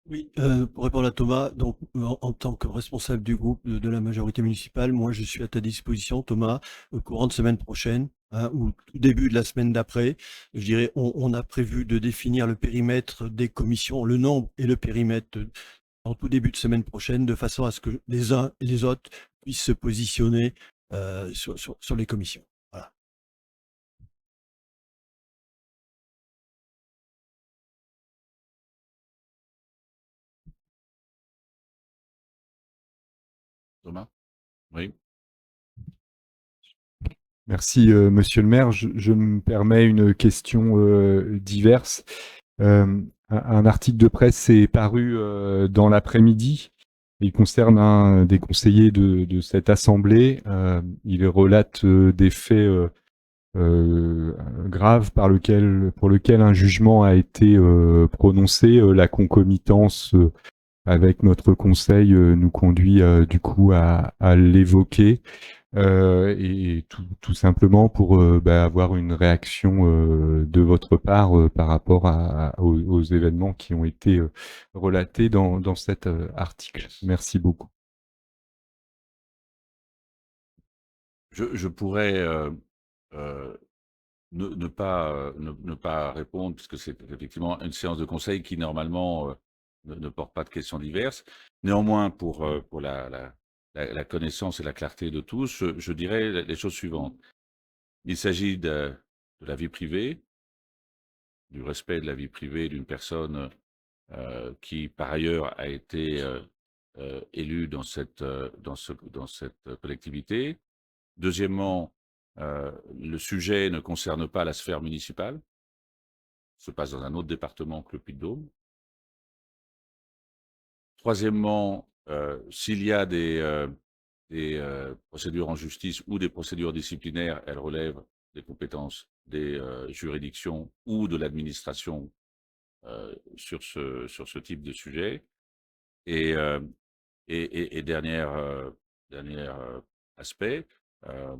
Oui, pour répondre à Thomas, donc en tant que responsable du groupe de la majorité municipale, moi je suis à ta disposition, Thomas, au courant de semaine prochaine, hein, ou tout début de la semaine d'après. Je dirais, on a prévu de définir le périmètre des commissions, le nombre et le périmètre en tout début de semaine prochaine, de façon à ce que les uns et les autres puissent se positionner sur les commissions. Voilà. Thomas? Oui. Merci, monsieur le maire. Je me permets une question diverse. Un article de presse est paru dans l'après-midi. Il concerne un des conseillers de cette assemblée. Il relate des faits graves pour lequel un jugement a été prononcé. La concomitance avec notre conseil nous conduit du coup à l'évoquer. Et tout simplement pour avoir une réaction de votre part par rapport aux événements qui ont été relatés dans cet article. Merci beaucoup. Je pourrais ne pas répondre, puisque c'est effectivement une séance de conseil qui normalement ne porte pas de questions diverses. Néanmoins, pour la connaissance et la clarté de tous, je dirais les choses suivantes. Il s'agit de la vie privée, du respect de la vie privée d'une personne qui, par ailleurs, a été élue dans cette collectivité. Deuxièmement, le sujet ne concerne pas la sphère municipale, se passe dans un autre département que le Puy-de-Dôme. Troisièmement, s'il y a des procédures en justice ou des procédures disciplinaires, elles relèvent des compétences des juridictions ou de l'administration sur ce type de sujet. Et dernier aspect, il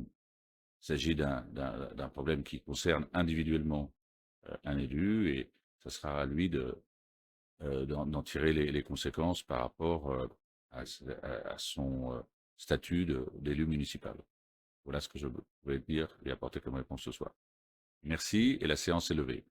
s'agit d'un problème qui concerne individuellement un élu et ce sera à lui d'en tirer les conséquences par rapport à son statut d'élu municipal. Voilà ce que je voulais dire et apporter comme réponse ce soir. Merci et la séance est levée.